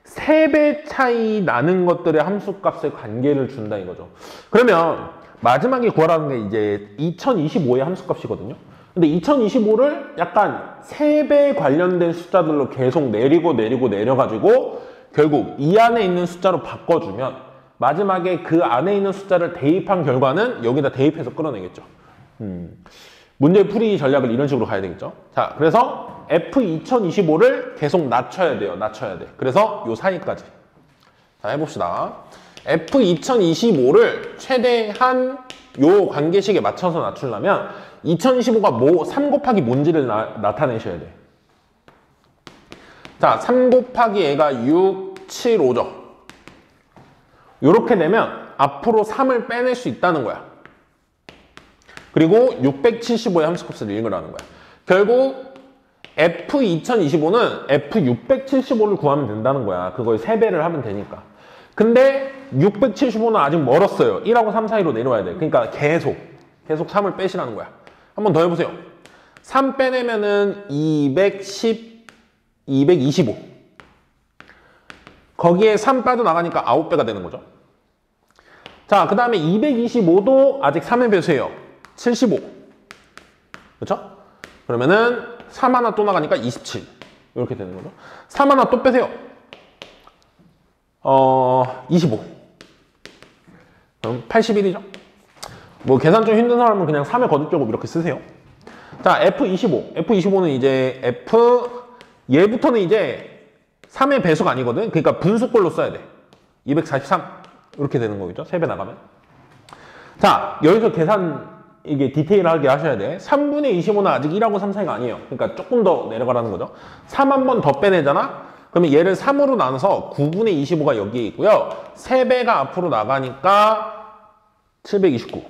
3배 차이 나는 것들의 함수값의 관계를 준다 이거죠. 그러면 마지막에 구하라는 게 이제 2025의 함수값이거든요. 근데 2025를 약간 3배 관련된 숫자들로 계속 내려가지고 결국 이 안에 있는 숫자로 바꿔주면 마지막에 그 안에 있는 숫자를 대입한 결과는 여기다 대입해서 끌어내겠죠. 문제 풀이 전략을 이런 식으로 가야 되겠죠. 자, 그래서 F2025를 계속 낮춰야 돼요. 낮춰야 돼. 그래서 요 사이까지. 자, 해봅시다. F2025를 최대한 요 관계식에 맞춰서 낮추려면 2025가 뭐 3 곱하기 뭔지를 나타내셔야 돼. 자, 3 곱하기 얘가 6, 7, 5죠. 이렇게 되면 앞으로 3을 빼낼 수 있다는 거야. 그리고 675의 함수값을 읽으라는 거야. 결국 F2025는 F675를 구하면 된다는 거야. 그걸 3배를 하면 되니까. 근데 675는 아직 멀었어요. 1하고 3 사이로 내려와야 돼. 그러니까 계속 3을 빼시라는 거야. 한번 더 해보세요. 3 빼내면은 225. 거기에 3 빠져나가니까 9배가 되는 거죠. 자, 그 다음에 225도 아직 3의 배수예요. 75. 그렇죠? 그러면은 3 하나 또 나가니까 27. 이렇게 되는 거죠. 3 하나 또 빼세요. 25. 그럼 81이죠. 뭐 계산 좀 힘든 사람은 그냥 3의 거듭제곱 이렇게 쓰세요. 자, F25. F25는 이제 얘부터는 이제 3의 배수가 아니거든. 그러니까 분수꼴로 써야 돼. 243. 이렇게 되는 거겠죠. 3배 나가면. 자, 여기서 계산 이게 디테일하게 하셔야 돼. 3분의 25는 아직 1하고 3 사이가 아니에요. 그러니까 조금 더 내려가라는 거죠. 3 한 번 더 빼내잖아. 그러면 얘를 3으로 나눠서 9분의 25가 여기에 있고요. 3배가 앞으로 나가니까 729.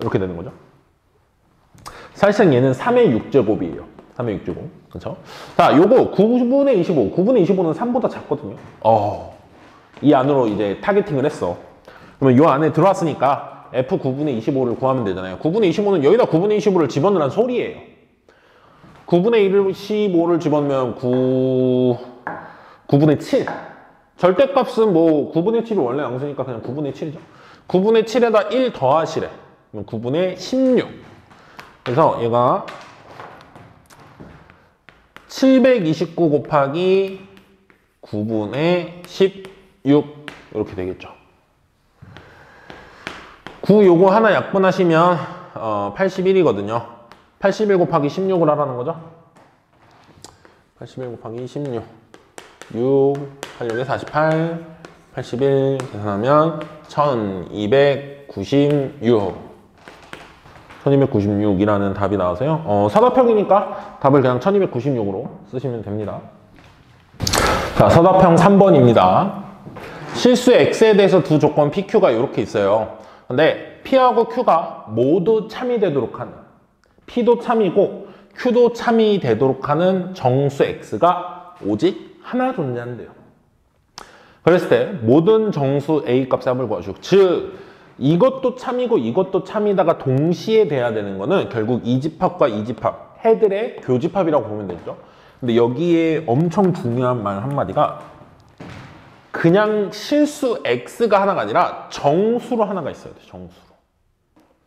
이렇게 되는 거죠. 사실상 얘는 3의 6제곱이에요. 3의 6제곱. 그렇죠? 자, 요거 9분의 25. 9분의 25는 3보다 작거든요. 이 안으로 이제 타겟팅을 했어. 그러면 요 안에 들어왔으니까 F9분의 25를 구하면 되잖아요. 9분의 25는 여기다 9분의 25를 집어넣으란 소리예요. 9분의 25를 집어넣으면 9분의 7. 절대값은 뭐 9분의 7이 원래 양수니까 그냥 9분의 7이죠. 9분의 7에다 1 더하시래. 그럼 9분의 16. 그래서 얘가 729 곱하기 9분의 16 이렇게 되겠죠. 9 요거 하나 약분하시면 81이거든요. 81 곱하기 16을 하라는 거죠. 81 곱하기 16 6 86에 48 81 계산하면 1296이라는 답이 나와서요. 사다평이니까 답을 그냥 1296으로 쓰시면 됩니다. 자, 서답형 3번입니다. 실수 X에 대해서 두 조건 PQ가 이렇게 있어요. 근데 P하고 Q가 모두 참이 되도록 하는, P도 참이고 Q도 참이 되도록 하는 정수 X가 오직 하나 존재한대요. 그랬을 때 모든 정수 A 값의 합을 구하시고, 즉 이것도 참이고 이것도 참이다가 동시에 돼야 되는 거는 결국 이집합과 이집합, 해들의 교집합이라고 보면 되죠. 근데 여기에 엄청 중요한 말 한마디가 그냥 실수 X가 하나가 아니라 정수로 하나가 있어야 돼.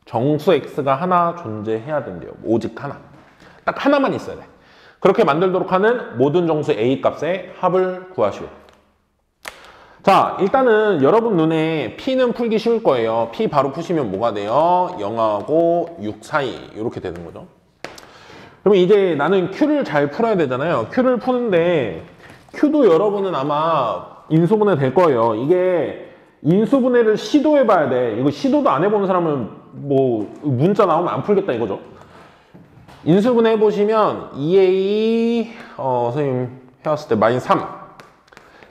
정수 X가 하나 존재해야 된대요. 오직 하나. 딱 하나만 있어야 돼. 그렇게 만들도록 하는 모든 정수 A 값의 합을 구하시오. 자, 일단은 여러분 눈에 P는 풀기 쉬울 거예요. P 바로 푸시면 뭐가 돼요? 0하고 6 사이 이렇게 되는 거죠. 그러면 이제 나는 Q를 잘 풀어야 되잖아요. Q를 푸는데 Q도 여러분은 아마 인수분해 될 거예요. 이게 인수분해를 시도해 봐야 돼. 이거 시도도 안 해보는 사람은 뭐 문자 나오면 안 풀겠다 이거죠. 인수분해 해보시면 2A 선생님 해왔을 때 마이너스 3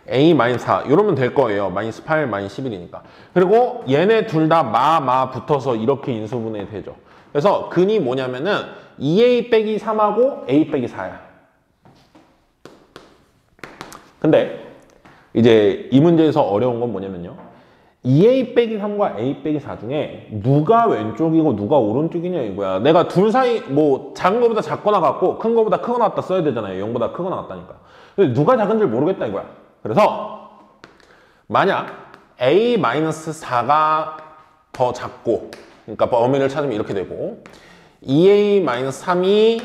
A 마이너스 4 이러면 될 거예요. 마이너스 8 마이너스 11이니까. 그리고 얘네 둘 다 마 붙어서 이렇게 인수분해 되죠. 그래서 근이 뭐냐면은 2A 빼기 3하고 A 빼기 4야. 근데 이제 이 문제에서 어려운 건 뭐냐면요. 2A 빼기 3과 A 빼기 4 중에 누가 왼쪽이고 누가 오른쪽이냐 이거야. 내가 둘 사이 뭐 작은 거보다 작거나 같고 큰 거보다 크거나 같다 써야 되잖아요. 0보다 크거나 같다니까. 근데 누가 작은지 모르겠다 이거야. 그래서 만약 A-4가 더 작고, 그러니까 범위를 찾으면 이렇게 되고 2A-3이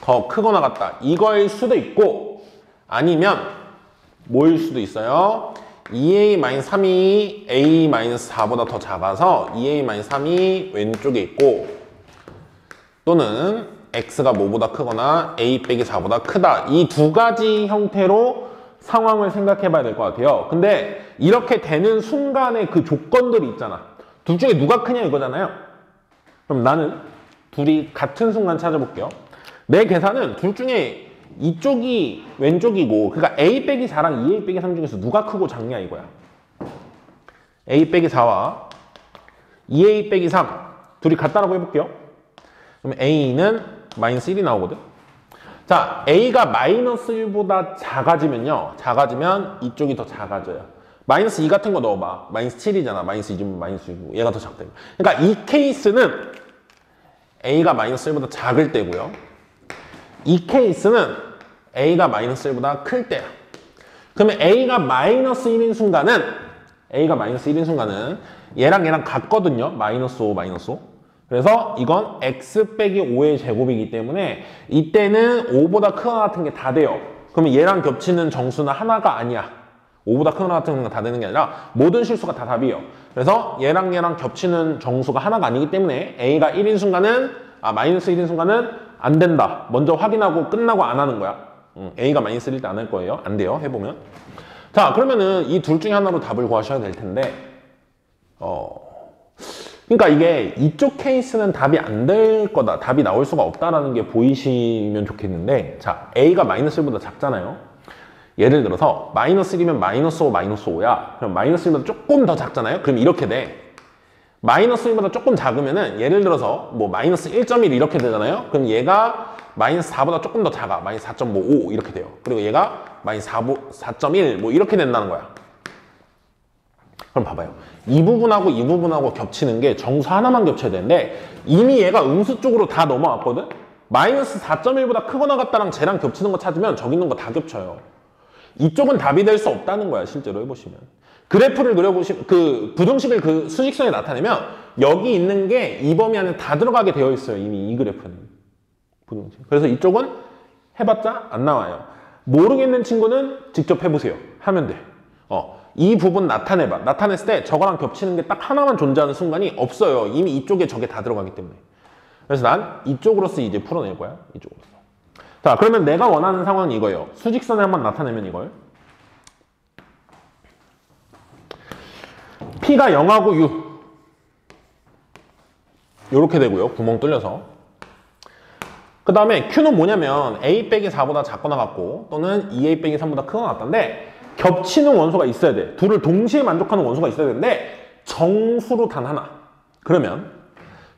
더 크거나 같다 이거일 수도 있고, 아니면 뭐일 수도 있어요. 2A-3이 A-4보다 더 작아서 2A-3이 왼쪽에 있고, 또는 X가 뭐보다 크거나 A 빼기 4보다 크다. 이 두 가지 형태로 상황을 생각해 봐야 될 것 같아요. 근데 이렇게 되는 순간에 그 조건들이 있잖아. 둘 중에 누가 크냐 이거잖아요. 그럼 나는 둘이 같은 순간 찾아볼게요. 내 계산은 둘 중에 이쪽이 왼쪽이고, 그러니까 A 빼기 4랑 2A 빼기 3 중에서 누가 크고 작냐 이거야. a 빼기 4와 2a 빼기 3 둘이 같다라고 해볼게요. 그럼 a는 마이너스 1이 나오거든. 자, a가 마이너스 1보다 작아지면요. 작아지면 이쪽이 더 작아져요. 마이너스 2 같은 거 넣어봐. 마이너스 7이잖아. 마이너스 2면 마이너스 2고 얘가 더 작다. 그러니까 이 케이스는 a가 마이너스 1보다 작을 때고요. 이 케이스는 a가 마이너스 1보다 클 때야. 그러면 a가 마이너스 1인 순간은 얘랑 같거든요. 마이너스 5, 마이너스 5. 그래서 이건 x 빼기 5의 제곱이기 때문에 이때는 5보다 크거나 같은 게 다 돼요. 그러면 얘랑 겹치는 정수는 하나가 아니야. 5보다 크거나 같은 거 다 되는 게 아니라 모든 실수가 다 답이에요. 그래서 얘랑 겹치는 정수가 하나가 아니기 때문에 a가 1인 순간은 마이너스 1인 순간은 안 된다. 먼저 확인하고 끝나고 안 하는 거야. a가 마이너스 1일 때 안 할 거예요. 안 돼요. 해보면. 자, 그러면은 이 둘 중에 하나로 답을 구하셔야 될 텐데 그러니까 이게 이쪽 케이스는 답이 안 될 거다. 답이 나올 수가 없다라는 게 보이시면 좋겠는데 자, a가 마이너스 1보다 작잖아요. 예를 들어서 마이너스 1이면 마이너스 5, 마이너스 5야. 그럼 마이너스 1보다 조금 더 작잖아요. 그럼 이렇게 돼. 마이너스 1보다 조금 작으면은 예를 들어서 뭐 마이너스 1.1 이렇게 되잖아요. 그럼 얘가 마이너스 4보다 조금 더 작아. 마이너스 4.55 이렇게 돼요. 그리고 얘가 마이너스 4.1 뭐 이렇게 된다는 거야. 그럼 봐봐요. 이 부분하고 겹치는 게 정수 하나만 겹쳐야 되는데 이미 얘가 음수 쪽으로 다 넘어왔거든? 마이너스 4.1보다 크거나 같다랑 쟤랑 겹치는 거 찾으면 저기 있는 거 다 겹쳐요. 이쪽은 답이 될 수 없다는 거야. 실제로 해보시면. 그래프를 그려보시면 그 부등식을 그 수직선에 나타내면 여기 있는 게 이 범위 안에 다 들어가게 되어 있어요. 이미 이 그래프는. 부등식. 그래서 이쪽은 해봤자 안 나와요. 모르겠는 친구는 직접 해보세요. 하면 돼. 이 부분 나타내봐. 나타냈을 때 저거랑 겹치는 게 딱 하나만 존재하는 순간이 없어요. 이미 이쪽에 저게 다 들어가기 때문에. 그래서 난 이쪽으로서 이제 풀어낼 거야. 이쪽으로서. 자, 그러면 내가 원하는 상황은 이거예요. 수직선에 한번 나타내면 이걸. P가 0하고 6. 요렇게 되고요. 구멍 뚫려서. 그 다음에 Q는 뭐냐면 A 빼기 4보다 작거나 같고 또는 2A 빼기 3보다 크거나 같다인데 겹치는 원소가 있어야 돼. 둘을 동시에 만족하는 원소가 있어야 되는데 정수로 단 하나. 그러면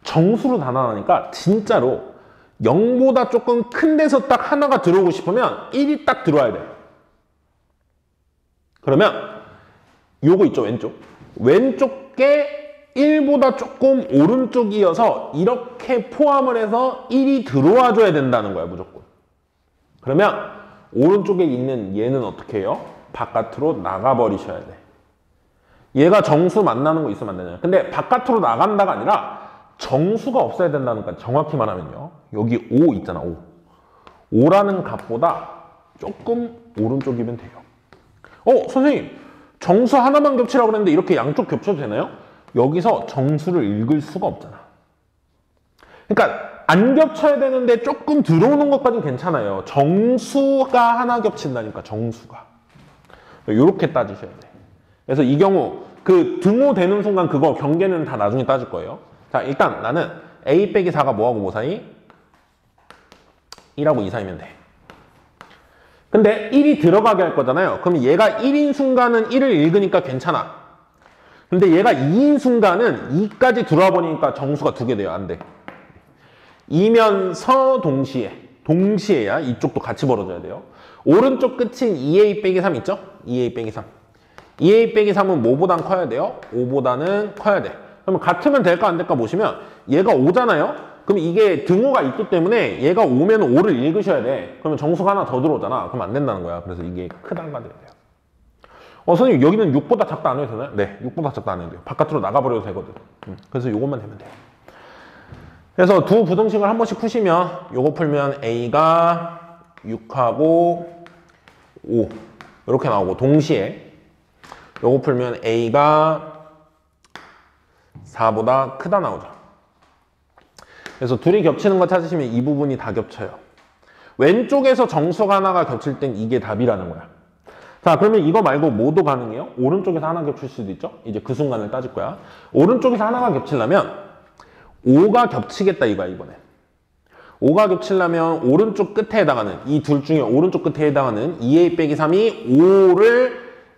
정수로 단 하나니까 진짜로 0보다 조금 큰 데서 딱 하나가 들어오고 싶으면 1이 딱 들어와야 돼. 그러면 요거 있죠, 왼쪽. 왼쪽에 1보다 조금 오른쪽이어서 이렇게 포함을 해서 1이 들어와 줘야 된다는 거야, 무조건. 그러면 오른쪽에 있는 얘는 어떻게 해요? 바깥으로 나가버리셔야 돼. 얘가 정수 만나는 거 있으면 안 되냐. 근데 바깥으로 나간다가 아니라 정수가 없어야 된다는 거야. 정확히 말하면요. 여기 5 있잖아, 5. 5라는 값보다 조금 오른쪽이면 돼요. 선생님. 정수 하나만 겹치라고 그랬는데 이렇게 양쪽 겹쳐도 되나요? 여기서 정수를 읽을 수가 없잖아. 그러니까 안 겹쳐야 되는데 조금 들어오는 것까지는 괜찮아요. 정수가 하나 겹친다니까, 정수가. 이렇게 따지셔야 돼. 그래서 이 경우 그 등호 되는 순간 그거 경계는 다 나중에 따질 거예요. 자, 일단 나는 A 빼기 4가 뭐하고 뭐 사이? 1하고 2 사이면 돼. 근데 1이 들어가게 할 거잖아요. 그럼 얘가 1인 순간은 1을 읽으니까 괜찮아. 근데 얘가 2인 순간은 2까지 들어와 버리니까 정수가 2개 돼요. 안 돼. 이면서 동시에야 이쪽도 같이 벌어져야 돼요. 오른쪽 끝인 2a 빼기 3 있죠? 2a 빼기 3. 2a 빼기 3은 뭐보단 커야 돼요? 5보다는 커야 돼. 그러면 같으면 될까 안 될까 보시면 얘가 5잖아요? 그럼 이게 등호가 있기 때문에 얘가 5면 5를 읽으셔야 돼. 그러면 정수가 하나 더 들어오잖아. 그럼 안 된다는 거야. 그래서 이게 크단가 돼야 돼요. 선생님 여기는 6보다 작다 안 해도 되나요? 네, 6보다 작다 안 해도 돼요. 바깥으로 나가버려도 되거든. 그래서 이것만 되면 돼요. 그래서 두 부등식을 한 번씩 푸시면 요거 풀면 A가 6하고 5 이렇게 나오고 동시에 요거 풀면 A가 4보다 크다 나오죠. 그래서 둘이 겹치는 거 찾으시면 이 부분이 다 겹쳐요. 왼쪽에서 정수가 하나가 겹칠 땐 이게 답이라는 거야. 자, 그러면 이거 말고 뭐도 가능해요? 오른쪽에서 하나 겹칠 수도 있죠? 이제 그 순간을 따질 거야. 오른쪽에서 하나가 겹치려면 5가 겹치겠다 이거야, 이번엔. 5가 겹치려면 오른쪽 끝에 해당하는 이 둘 중에 오른쪽 끝에 해당하는 2a 빼기 3이 5를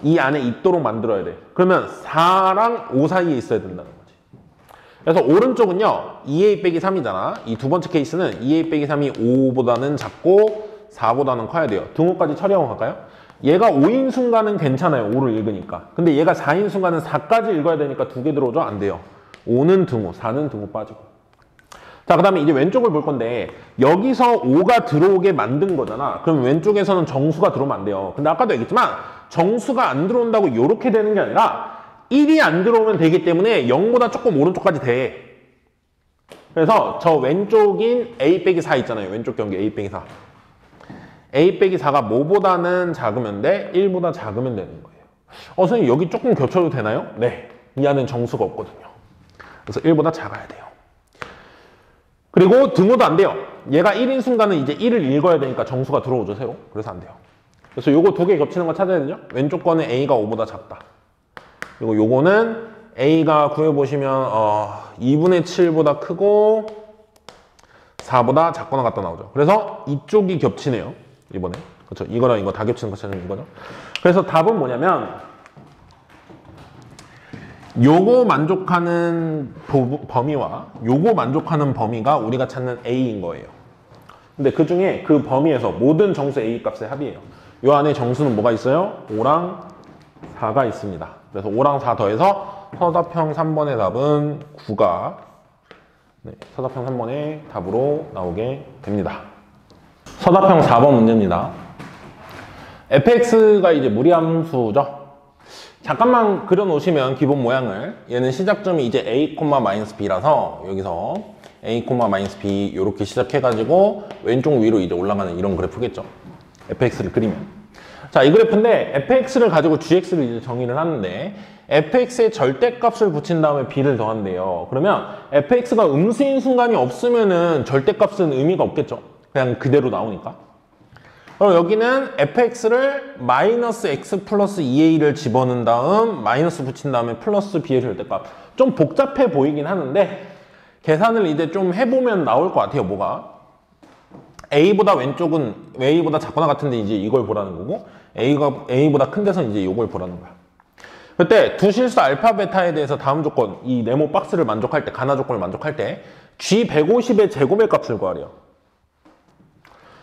이 안에 있도록 만들어야 돼. 그러면 4랑 5 사이에 있어야 된다는 거지. 그래서 오른쪽은요 2a 빼기 3이잖아. 이 두 번째 케이스는 2a 빼기 3이 5보다는 작고 4보다는 커야 돼요. 등호까지 처리하고 갈까요? 얘가 5인 순간은 괜찮아요. 5를 읽으니까. 근데 얘가 4인 순간은 4까지 읽어야 되니까 2개 들어오죠? 안 돼요. 5는 등호, 4는 등호 빠지고. 자, 그 다음에 이제 왼쪽을 볼 건데 여기서 5가 들어오게 만든 거잖아. 그럼 왼쪽에서는 정수가 들어오면 안 돼요. 근데 아까도 얘기했지만 정수가 안 들어온다고 이렇게 되는 게 아니라 1이 안 들어오면 되기 때문에 0보다 조금 오른쪽까지 돼. 그래서 저 왼쪽인 a 빼기 4 있잖아요. 왼쪽 경계 a 빼기 4. a 빼기 4가 뭐보다는 작으면 돼? 1보다 작으면 되는 거예요. 선생님 여기 조금 겹쳐도 되나요? 네. 이 안엔 정수가 없거든요. 그래서 1보다 작아야 돼요. 그리고 등호도 안 돼요. 얘가 1인 순간은 이제 1을 읽어야 되니까 정수가 들어오죠, 새로. 그래서 안 돼요. 그래서 요거 두 개 겹치는 거 찾아야 되죠? 왼쪽 거는 a가 5보다 작다. 그리고 요거는 a가 구해보시면 2분의 7보다 크고 4보다 작거나 같다 나오죠. 그래서 이쪽이 겹치네요. 이번에. 그렇죠. 이거랑 이거 다 겹치는 거 찾으면 이거죠. 그래서 답은 뭐냐면 요거 만족하는 범위와 요거 만족하는 범위가 우리가 찾는 a인 거예요. 근데 그 중에 그 범위에서 모든 정수 a 값의 합이에요. 요 안에 정수는 뭐가 있어요? 5랑 4가 있습니다. 그래서 5랑 4 더해서 서답형 3번의 답은 9가 서답형 3번의 답으로 나오게 됩니다. 서답형 4번 문제입니다. fx가 이제 무리함수죠. 잠깐만 그려놓으시면 기본 모양을 얘는 시작점이 이제 a, b라서 여기서 a, b 이렇게 시작해가지고 왼쪽 위로 이제 올라가는 이런 그래프겠죠. fx를 그리면. 자, 이 그래프인데 fx를 가지고 gx를 이제 정의를 하는데 fx의 절대값을 붙인 다음에 b를 더한대요. 그러면 fx가 음수인 순간이 없으면은 절대값은 의미가 없겠죠. 그냥 그대로 나오니까. 그럼 여기는 fx를 마이너스 x 플러스 2a를 집어넣은 다음 마이너스 붙인 다음에 플러스 b의 절대값. 좀 복잡해 보이긴 하는데 계산을 이제 좀 해보면 나올 것 같아요. 뭐가? a보다 왼쪽은 a보다 작거나 같은데 이제 이걸 보라는 거고 a가 a보다 큰 데서 이제 이걸 보라는 거야. 그때 두 실수 알파 베타에 대해서 다음 조건 이 네모 박스를 만족할 때 가나 조건을 만족할 때 g150의 제곱의 값을 구하래요.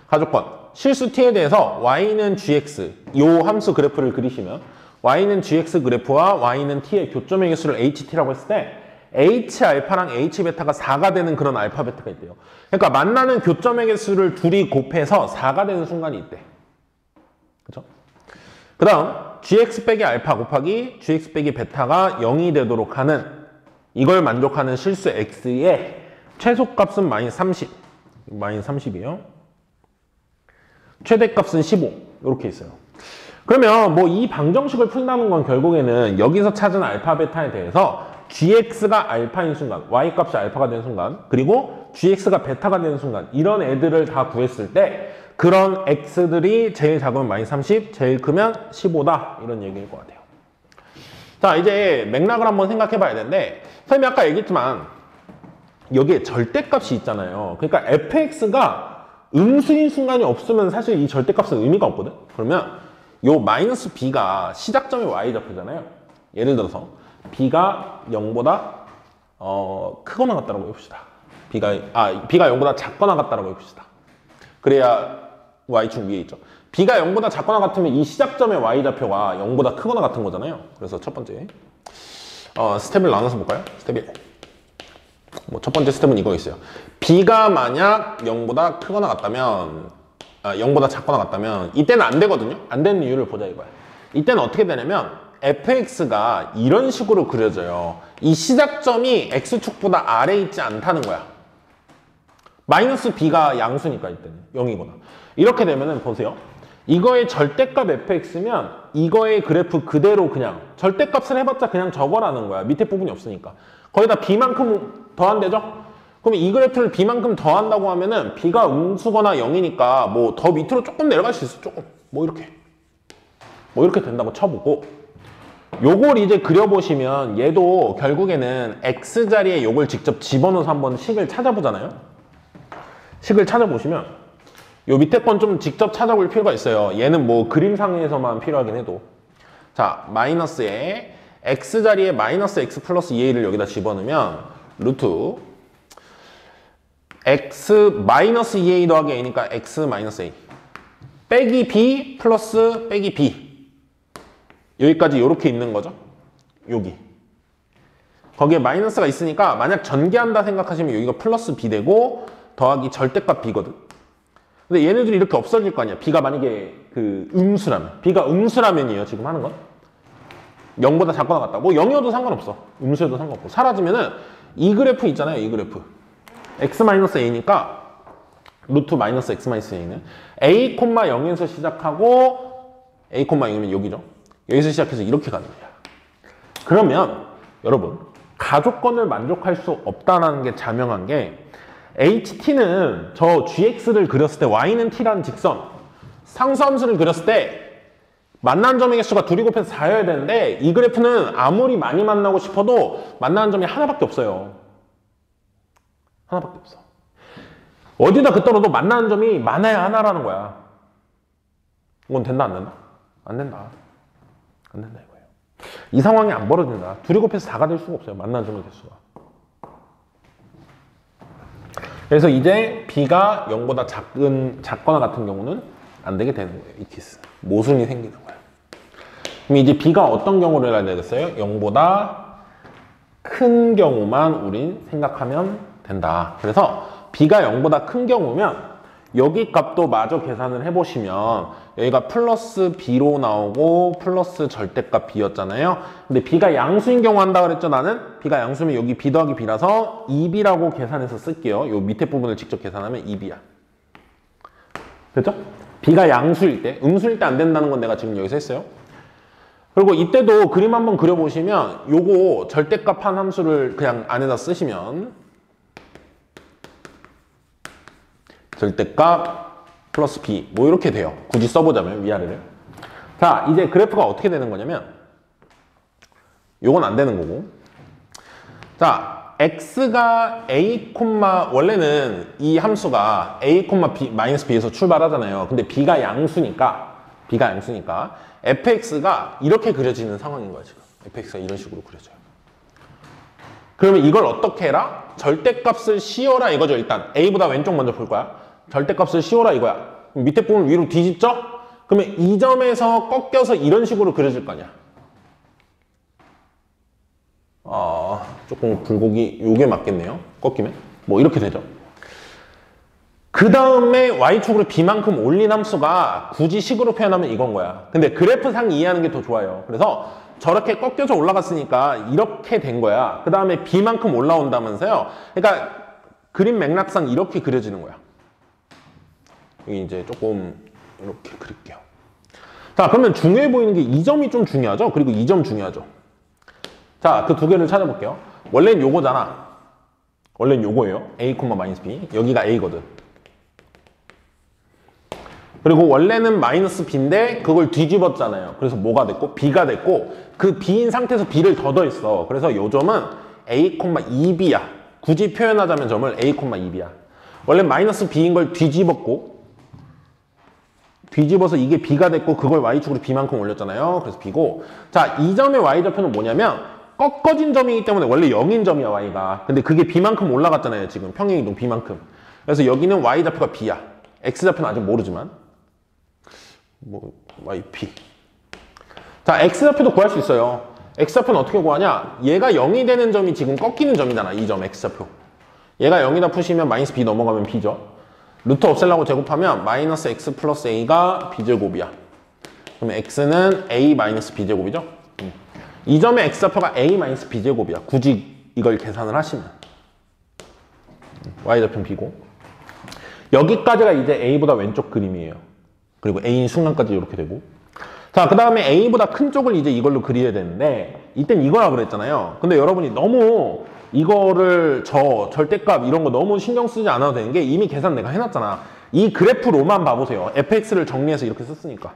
가조건 실수 t에 대해서 y는 gx 요 함수 그래프를 그리시면 y는 gx 그래프와 y는 t의 교점의 개수를 ht라고 했을 때 h알파랑 h베타가 4가 되는 그런 알파 베타가 있대요. 그러니까 만나는 교점의 개수를 둘이 곱해서 4가 되는 순간이 있대. 그죠? 그 다음 gx 빼기 알파 곱하기 gx 빼기 베타가 0이 되도록 하는 이걸 만족하는 실수 x의 최소값은 마이너스 30 마이너스 30이에요. 최대값은 15 이렇게 있어요. 그러면 뭐 이 방정식을 푼다는 건 결국에는 여기서 찾은 알파 베타에 대해서 gx가 알파인 순간 y값이 알파가 되는 순간 그리고 gx가 베타가 되는 순간 이런 애들을 다 구했을 때 그런 x들이 제일 작으면 마이너스 30 제일 크면 15다 이런 얘기일 것 같아요. 자, 이제 맥락을 한번 생각해 봐야 되는데 선생님이 아까 얘기했지만 여기에 절대값이 있잖아요. 그러니까 fx가 음수인 순간이 없으면 사실 이 절대값은 의미가 없거든. 그러면 요 마이너스 b가 시작점이 y좌표잖아요. 예를 들어서 b가 0보다 크거나 같다라고 해봅시다. b가 0보다 작거나 같다라고 해봅시다. 그래야 y축 위에 있죠. b가 0보다 작거나 같으면 이 시작점의 y좌표가 0보다 크거나 같은 거잖아요. 그래서 첫 번째 스텝을 나눠서 볼까요? 스텝 1. 첫 번째 스텝은 이거 있어요. b가 만약 0보다 크거나 같다면 0보다 작거나 같다면 이때는 안 되거든요. 안 되는 이유를 보자 이거야. 이때는 어떻게 되냐면 fx가 이런 식으로 그려져요. 이 시작점이 x축보다 아래에 있지 않다는 거야. 마이너스 b가 양수니까 이때는 0이거나. 이렇게 되면은 보세요. 이거의 절대값 fx면 이거의 그래프 그대로 그냥 절대값을 해봤자 그냥 저거라는 거야. 밑에 부분이 없으니까. 거기다 b만큼 더한대죠? 그럼 이 그래프를 b만큼 더한다고 하면은 b가 음수거나 0이니까 뭐 더 밑으로 조금 내려갈 수 있어. 조금. 뭐 이렇게 된다고 쳐보고 요걸 이제 그려보시면 얘도 결국에는 x자리에 요걸 직접 집어넣어서 한번 식을 찾아보잖아요. 식을 찾아보시면 요 밑에 건 좀 직접 찾아볼 필요가 있어요. 얘는 뭐 그림상에서만 필요하긴 해도 자, 마이너스에 x 자리에 마이너스 x 플러스 2a를 여기다 집어넣으면 루트 x 마이너스 2a 더하기 a니까 x 마이너스 a 빼기 b 플러스 빼기 b 여기까지 이렇게 있는 거죠. 여기 거기에 마이너스가 있으니까 만약 전개한다 생각하시면 여기가 플러스 b 되고 더하기 절대값 b거든. 근데 얘네들이 이렇게 없어질 거 아니야. b가 만약에 그 음수라면 b가 음수라면이에요. 지금 하는 건 0보다 작거나 같다. 뭐 0이어도 상관없어. 음수여도 상관없고 사라지면은 이 그래프 있잖아요. 이 그래프 x-a니까 루트 마이너스 x-a는 a, 0에서 시작하고 a, 0이면 여기죠. 여기서 시작해서 이렇게 가는 거야. 그러면 여러분 가조건을 만족할 수 없다는 게 자명한 게 ht는 저 gx를 그렸을 때 y는 t라는 직선 상수함수를 그렸을 때 만나는 점의 개수가 둘이 곱해서 4여야 되는데 이 그래프는 아무리 많이 만나고 싶어도 만나는 점이 하나밖에 없어요. 하나밖에 없어. 어디다 긋더라도 만나는 점이 많아야 하나라는 거야. 이건 된다 안 된다? 안 된다. 안 된다 이거예요. 이 상황이 안 벌어진다. 둘이 곱해서 4가 될 수가 없어요. 만나는 점의 개수가. 그래서 이제 b가 0보다 작거나 같은 경우는 안 되게 되는 거예요. 이 케이스. 모순이 생기는 거예요. 그럼 이제 b가 어떤 경우를 해야 되겠어요? 0보다 큰 경우만 우린 생각하면 된다. 그래서 b가 0보다 큰 경우면 여기 값도 마저 계산을 해보시면 여기가 플러스 b로 나오고 플러스 절대값 b였잖아요. 근데 b가 양수인 경우 한다 그랬죠. 나는 b가 양수면 여기 b 더하기 b라서 2b라고 계산해서 쓸게요. 요 밑에 부분을 직접 계산하면 2b야. 됐죠? b가 양수일 때, 음수일 때 안 된다는 건 내가 지금 여기서 했어요. 그리고 이때도 그림 한번 그려보시면 요거 절대값 한 함수를 그냥 안에다 쓰시면 절대값 플러스 b 뭐 이렇게 돼요. 굳이 써보자면 위아래를. 자, 이제 그래프가 어떻게 되는 거냐면 요건 안 되는 거고, 자 x가 a, 원래는 이 함수가 a, b, 마이너스 b에서 출발하잖아요. 근데 b가 양수니까 fx가 이렇게 그려지는 상황인 거야. 지금 fx가 이런 식으로 그려져요. 그러면 이걸 어떻게 해라? 절대값을 씌워라 이거죠. 일단 a보다 왼쪽 먼저 볼 거야. 절대값을 씌워라 이거야. 밑에 부분 위로 뒤집죠? 그러면 이 점에서 꺾여서 이런 식으로 그려질 거 아니야. 조금 굴곡이 요게 맞겠네요. 꺾이면 뭐 이렇게 되죠. 그 다음에 y축으로 b만큼 올린 함수가 굳이 식으로 표현하면 이건 거야. 근데 그래프상 이해하는 게 더 좋아요. 그래서 저렇게 꺾여서 올라갔으니까 이렇게 된 거야. 그 다음에 b만큼 올라온다면서요. 그러니까 그림 맥락상 이렇게 그려지는 거야. 여기 이제 조금 이렇게 그릴게요. 자, 그러면 중요해 보이는 게 이 점이 좀 중요하죠. 그리고 이 점 중요하죠. 자, 그 두 개를 찾아볼게요. 원래는 요거잖아. 원래는 요거예요. a, 마이너스 b. 여기가 a거든. 그리고 원래는 마이너스 b인데 그걸 뒤집었잖아요. 그래서 뭐가 됐고? b가 됐고, 그 b인 상태에서 b를 더 더했어. 그래서 요 점은 a, 2b야. 굳이 표현하자면 점을 a, 2b야. 원래 마이너스 b인 걸 뒤집어서 이게 b가 됐고 그걸 y축으로 b만큼 올렸잖아요. 그래서 b고, 자, 이 점의 y좌표는 뭐냐면 꺾어진 점이기 때문에 원래 0인 점이야, y가. 근데 그게 b만큼 올라갔잖아요. 지금 평행이동 b만큼. 그래서 여기는 y좌표가 b야. x좌표는 아직 모르지만 뭐 yp. 자, x좌표도 구할 수 있어요. x좌표는 어떻게 구하냐? 얘가 0이 되는 점이 지금 꺾이는 점이잖아. 이 점 x좌표. 얘가 0이다 푸시면 마이너스 b 넘어가면 b죠. 루트 없애려고 제곱하면 마이너스 x 플러스 a가 b제곱이야. 그러면 x는 a 마이너스 b제곱이죠. 이 점의 x좌표가 a 마이너스 b제곱이야. 굳이 이걸 계산을 하시면. y좌표는 b고. 여기까지가 이제 a보다 왼쪽 그림이에요. 그리고 a인 순간까지 이렇게 되고. 자, 그 다음에 a보다 큰 쪽을 이제 이걸로 그려야 되는데 이땐 이거라 그랬잖아요. 근데 여러분이 너무 이거를 절대값 이런 거 너무 신경 쓰지 않아도 되는 게 이미 계산 내가 해놨잖아. 이 그래프로만 봐보세요. fx를 정리해서 이렇게 썼으니까.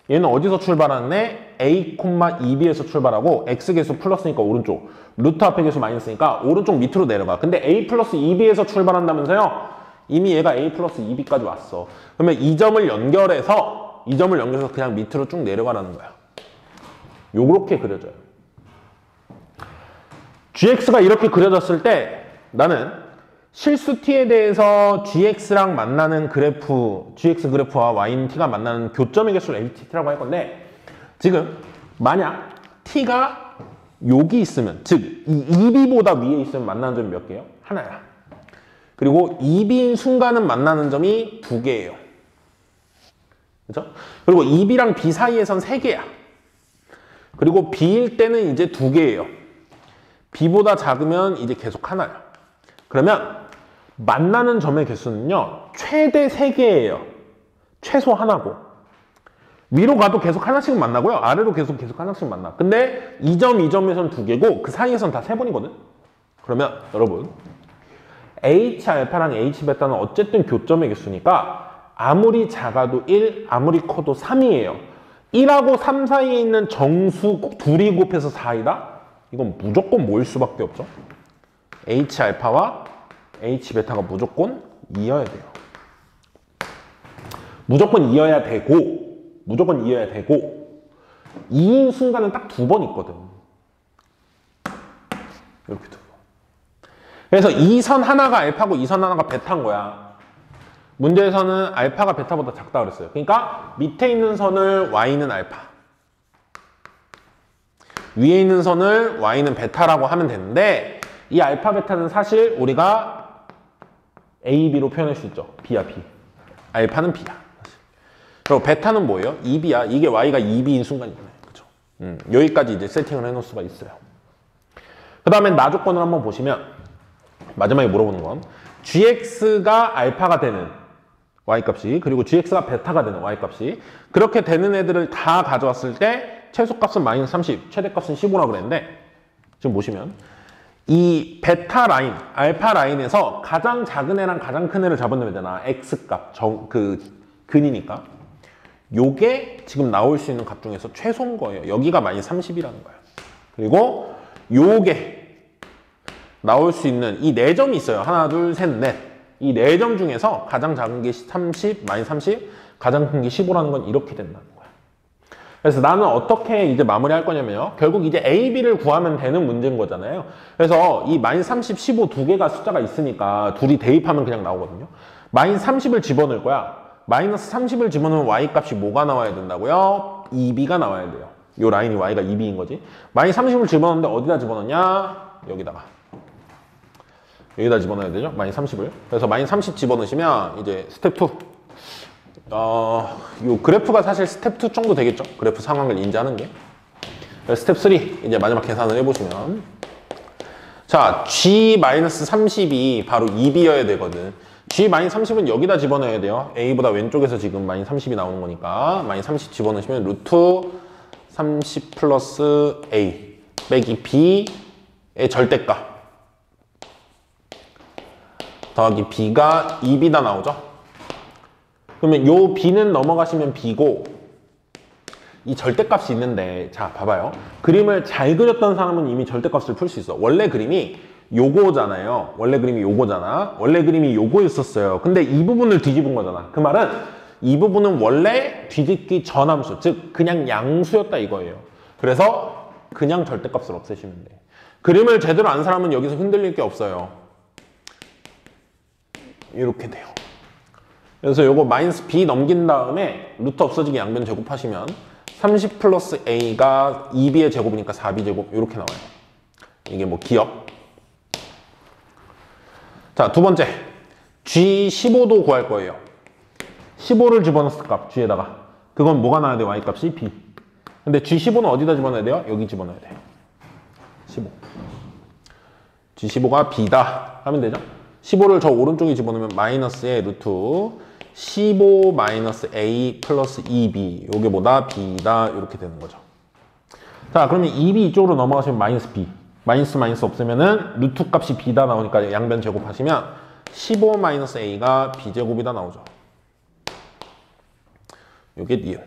얘는 어디서 출발하는데 a, 2b에서 출발하고 x계수 플러스니까 오른쪽, 루트 앞에 계수 마이너스니까 오른쪽 밑으로 내려가. 근데 a 플러스 2b에서 출발한다면서요? 이미 얘가 a 플러스 2b까지 왔어. 그러면 이 점을 연결해서 그냥 밑으로 쭉 내려가라는 거야. 요렇게 그려져요. gx가 이렇게 그려졌을 때 나는 실수 t에 대해서 gx랑 만나는 그래프, gx 그래프와 y는 t가 만나는 교점의 개수를 LTT라고 할 건데, 지금 만약 t가 여기 있으면, 즉 이 2b보다 위에 있으면 만나는 점이 몇 개예요? 하나야. 그리고 2b인 순간은 만나는 점이 2개예요. 그죠? 그리고 2b랑 b 사이에선 3개야. 그리고 b일 때는 이제 2개예요. b보다 작으면 이제 계속 하나야. 그러면 만나는 점의 개수는요, 최대 3개예요. 최소 하나고. 위로 가도 계속 하나씩 만나고요. 아래로 계속 하나씩 만나. 근데 이 점, 이 점에서는 2개고 그 사이에서는 다 3번이거든. 그러면 여러분, H알파랑 H베타는 어쨌든 교점의 개수니까 아무리 작아도 1, 아무리 커도 3이에요. 1하고 3 사이에 있는 정수 둘이 곱해서 4이다? 이건 무조건 모일 수밖에 없죠. H알파와 H베타가 무조건 2여야 돼요. 무조건 2여야 되고, 무조건 2여야 되고, 2인 순간은 딱 2번 있거든. 이렇게 2번. 그래서 이 선 하나가 알파고 이 선 하나가 베타인 거야. 문제에서는 알파가 베타보다 작다 그랬어요. 그러니까 밑에 있는 선을 y는 알파, 위에 있는 선을 y는 베타라고 하면 되는데, 이 알파 베타는 사실 우리가 a, b로 표현할 수 있죠. b야 b. 알파는 b야. 그리고 베타는 뭐예요? 2b야. 이게 y가 2b인 순간이잖아요. 그렇죠? 여기까지 이제 세팅을 해놓을 수가 있어요. 그 다음에 나 조건을 한번 보시면, 마지막에 물어보는 건 gx가 알파가 되는 y값이, 그리고 gx가 베타가 되는 y값이, 그렇게 되는 애들을 다 가져왔을 때 최소값은 마이너스 30, 최대값은 15라고 그랬는데, 지금 보시면 이 베타 라인, 알파 라인에서 가장 작은 애랑 가장 큰 애를 잡아내면 되잖아. x값, 근이니까. 요게 지금 나올 수 있는 값 중에서 최소인 거예요. 여기가 마이너스 30이라는 거예요. 그리고 요게 나올 수 있는 이 4점이 있어요. 하나, 둘, 셋, 넷. 이 4점 중에서 가장 작은 게 30, 마이너스 30, 가장 큰 게 15라는 건 이렇게 된다는 거야. 그래서 나는 어떻게 이제 마무리할 거냐면요. 결국 이제 A, B를 구하면 되는 문제인 거잖아요. 그래서 이 마이너스 30, 15 두 개가 숫자가 있으니까 둘이 대입하면 그냥 나오거든요. 마이너스 30을 집어넣을 거야. 마이너스 30을 집어넣으면 Y값이 뭐가 나와야 된다고요? 2B가 나와야 돼요. 요 라인이 Y가 2B인 거지. 마이너스 30을 집어넣는데 어디다 집어넣냐? 여기다 집어넣어야 되죠? 마이너스 30을. 그래서 마이너스 30 집어넣으시면 이제 스텝 2. 요 그래프가 사실 스텝 2 정도 되겠죠? 그래프 상황을 인지하는 게. 스텝 3 이제 마지막 계산을 해보시면, 자, G-30이 바로 2B여야 되거든. G-30은 여기다 집어넣어야 돼요. A보다 왼쪽에서 지금 마이너스 30이 나오는 거니까 마이너스 30 집어넣으시면 루트 30 플러스 A 빼기 B의 절대값 더하기 B가 2B다 나오죠? 그러면 요 B는 넘어가시면 B고, 이 절대값이 있는데, 자, 봐봐요. 그림을 잘 그렸던 사람은 이미 절대값을 풀 수 있어. 원래 그림이 요거잖아요. 원래 그림이 요거잖아. 원래 그림이 요거였었어요. 근데 이 부분을 뒤집은 거잖아. 그 말은 이 부분은 원래 뒤집기 전함수, 즉 그냥 양수였다 이거예요. 그래서 그냥 절대값을 없애시면 돼. 그림을 제대로 안 사람은 여기서 흔들릴 게 없어요. 이렇게 돼요. 그래서 요거 마이너스 B 넘긴 다음에 루트 없어지기 양변 제곱하시면 30 플러스 A가 2B의 제곱이니까 4B 제곱 이렇게 나와요. 이게 뭐 기억. 자, 두 번째 G15도 구할 거예요. 15를 집어넣었을 값 G에다가, 그건 뭐가 나와야 돼요? Y값이 B. 근데 G15는 어디다 집어넣어야 돼요? 여기 집어넣어야 돼요. 15. G15가 B다 하면 되죠? 15를 저 오른쪽에 집어넣으면 마이너스의 루트 15 마이너스 A 플러스 2B, 요게 뭐다? B다. 이렇게 되는 거죠. 자, 그러면 2B 이쪽으로 넘어가시면 마이너스 B. 마이너스 없애면은 루트 값이 B다 나오니까 양변 제곱하시면 15 마이너스 A가 B제곱이다 나오죠. 요게 니은.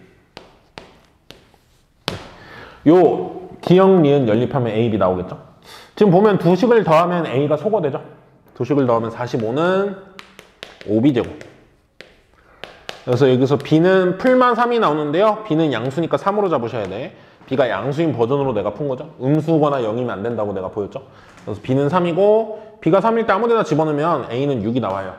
요 기역 니은 연립하면 A, B 나오겠죠? 지금 보면 두 식을 더하면 A가 소거되죠? 두 식을 더하면 45는 5B제곱. 그래서 여기서 B는 풀만 3이 나오는데요. B는 양수니까 3으로 잡으셔야 돼. B가 양수인 버전으로 내가 푼 거죠. 음수거나 0이면 안 된다고 내가 보였죠. 그래서 B는 3이고 B가 3일 때 아무 데나 집어넣으면 A는 6이 나와요.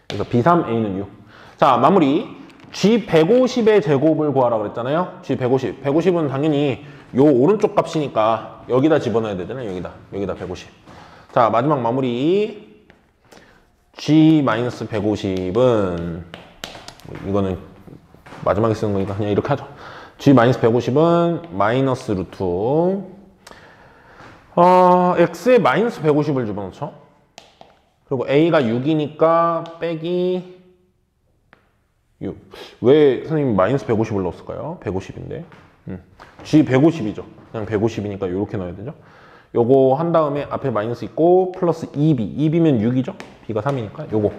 그래서 B3, A는 6. 자, 마무리. G150의 제곱을 구하라 그랬잖아요. G150. 150은 당연히 요 오른쪽 값이니까 여기다 집어넣어야 되잖아요. 여기다 150. 자, 마지막 마무리. G-150은 이거는 마지막에 쓰는 거니까 그냥 이렇게 하죠. G-150은 마이너스 루트 X에 마이너스 150을 집어넣죠. 그리고 A가 6이니까 빼기 6. 왜 선생님이 마이너스 150을 넣었을까요? 150인데. G 150이죠. 그냥 150이니까 이렇게 넣어야 되죠. 요거 한 다음에 앞에 마이너스 있고 플러스 2B. 2B면 6이죠. B가 3이니까 요거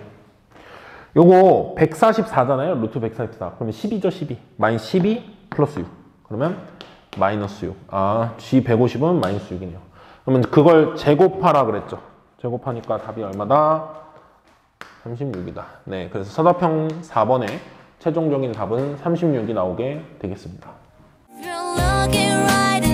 144잖아요. 루트 144. 그러면 10이죠. 12. 마이너스 12 플러스 6. 그러면 마이너스 6. 아, G 150은 마이너스 6이네요. 그러면 그걸 제곱하라 그랬죠. 제곱하니까 답이 얼마다? 36이다. 네, 그래서 서답형 4번의 최종적인 답은 36이 나오게 되겠습니다. You're looking right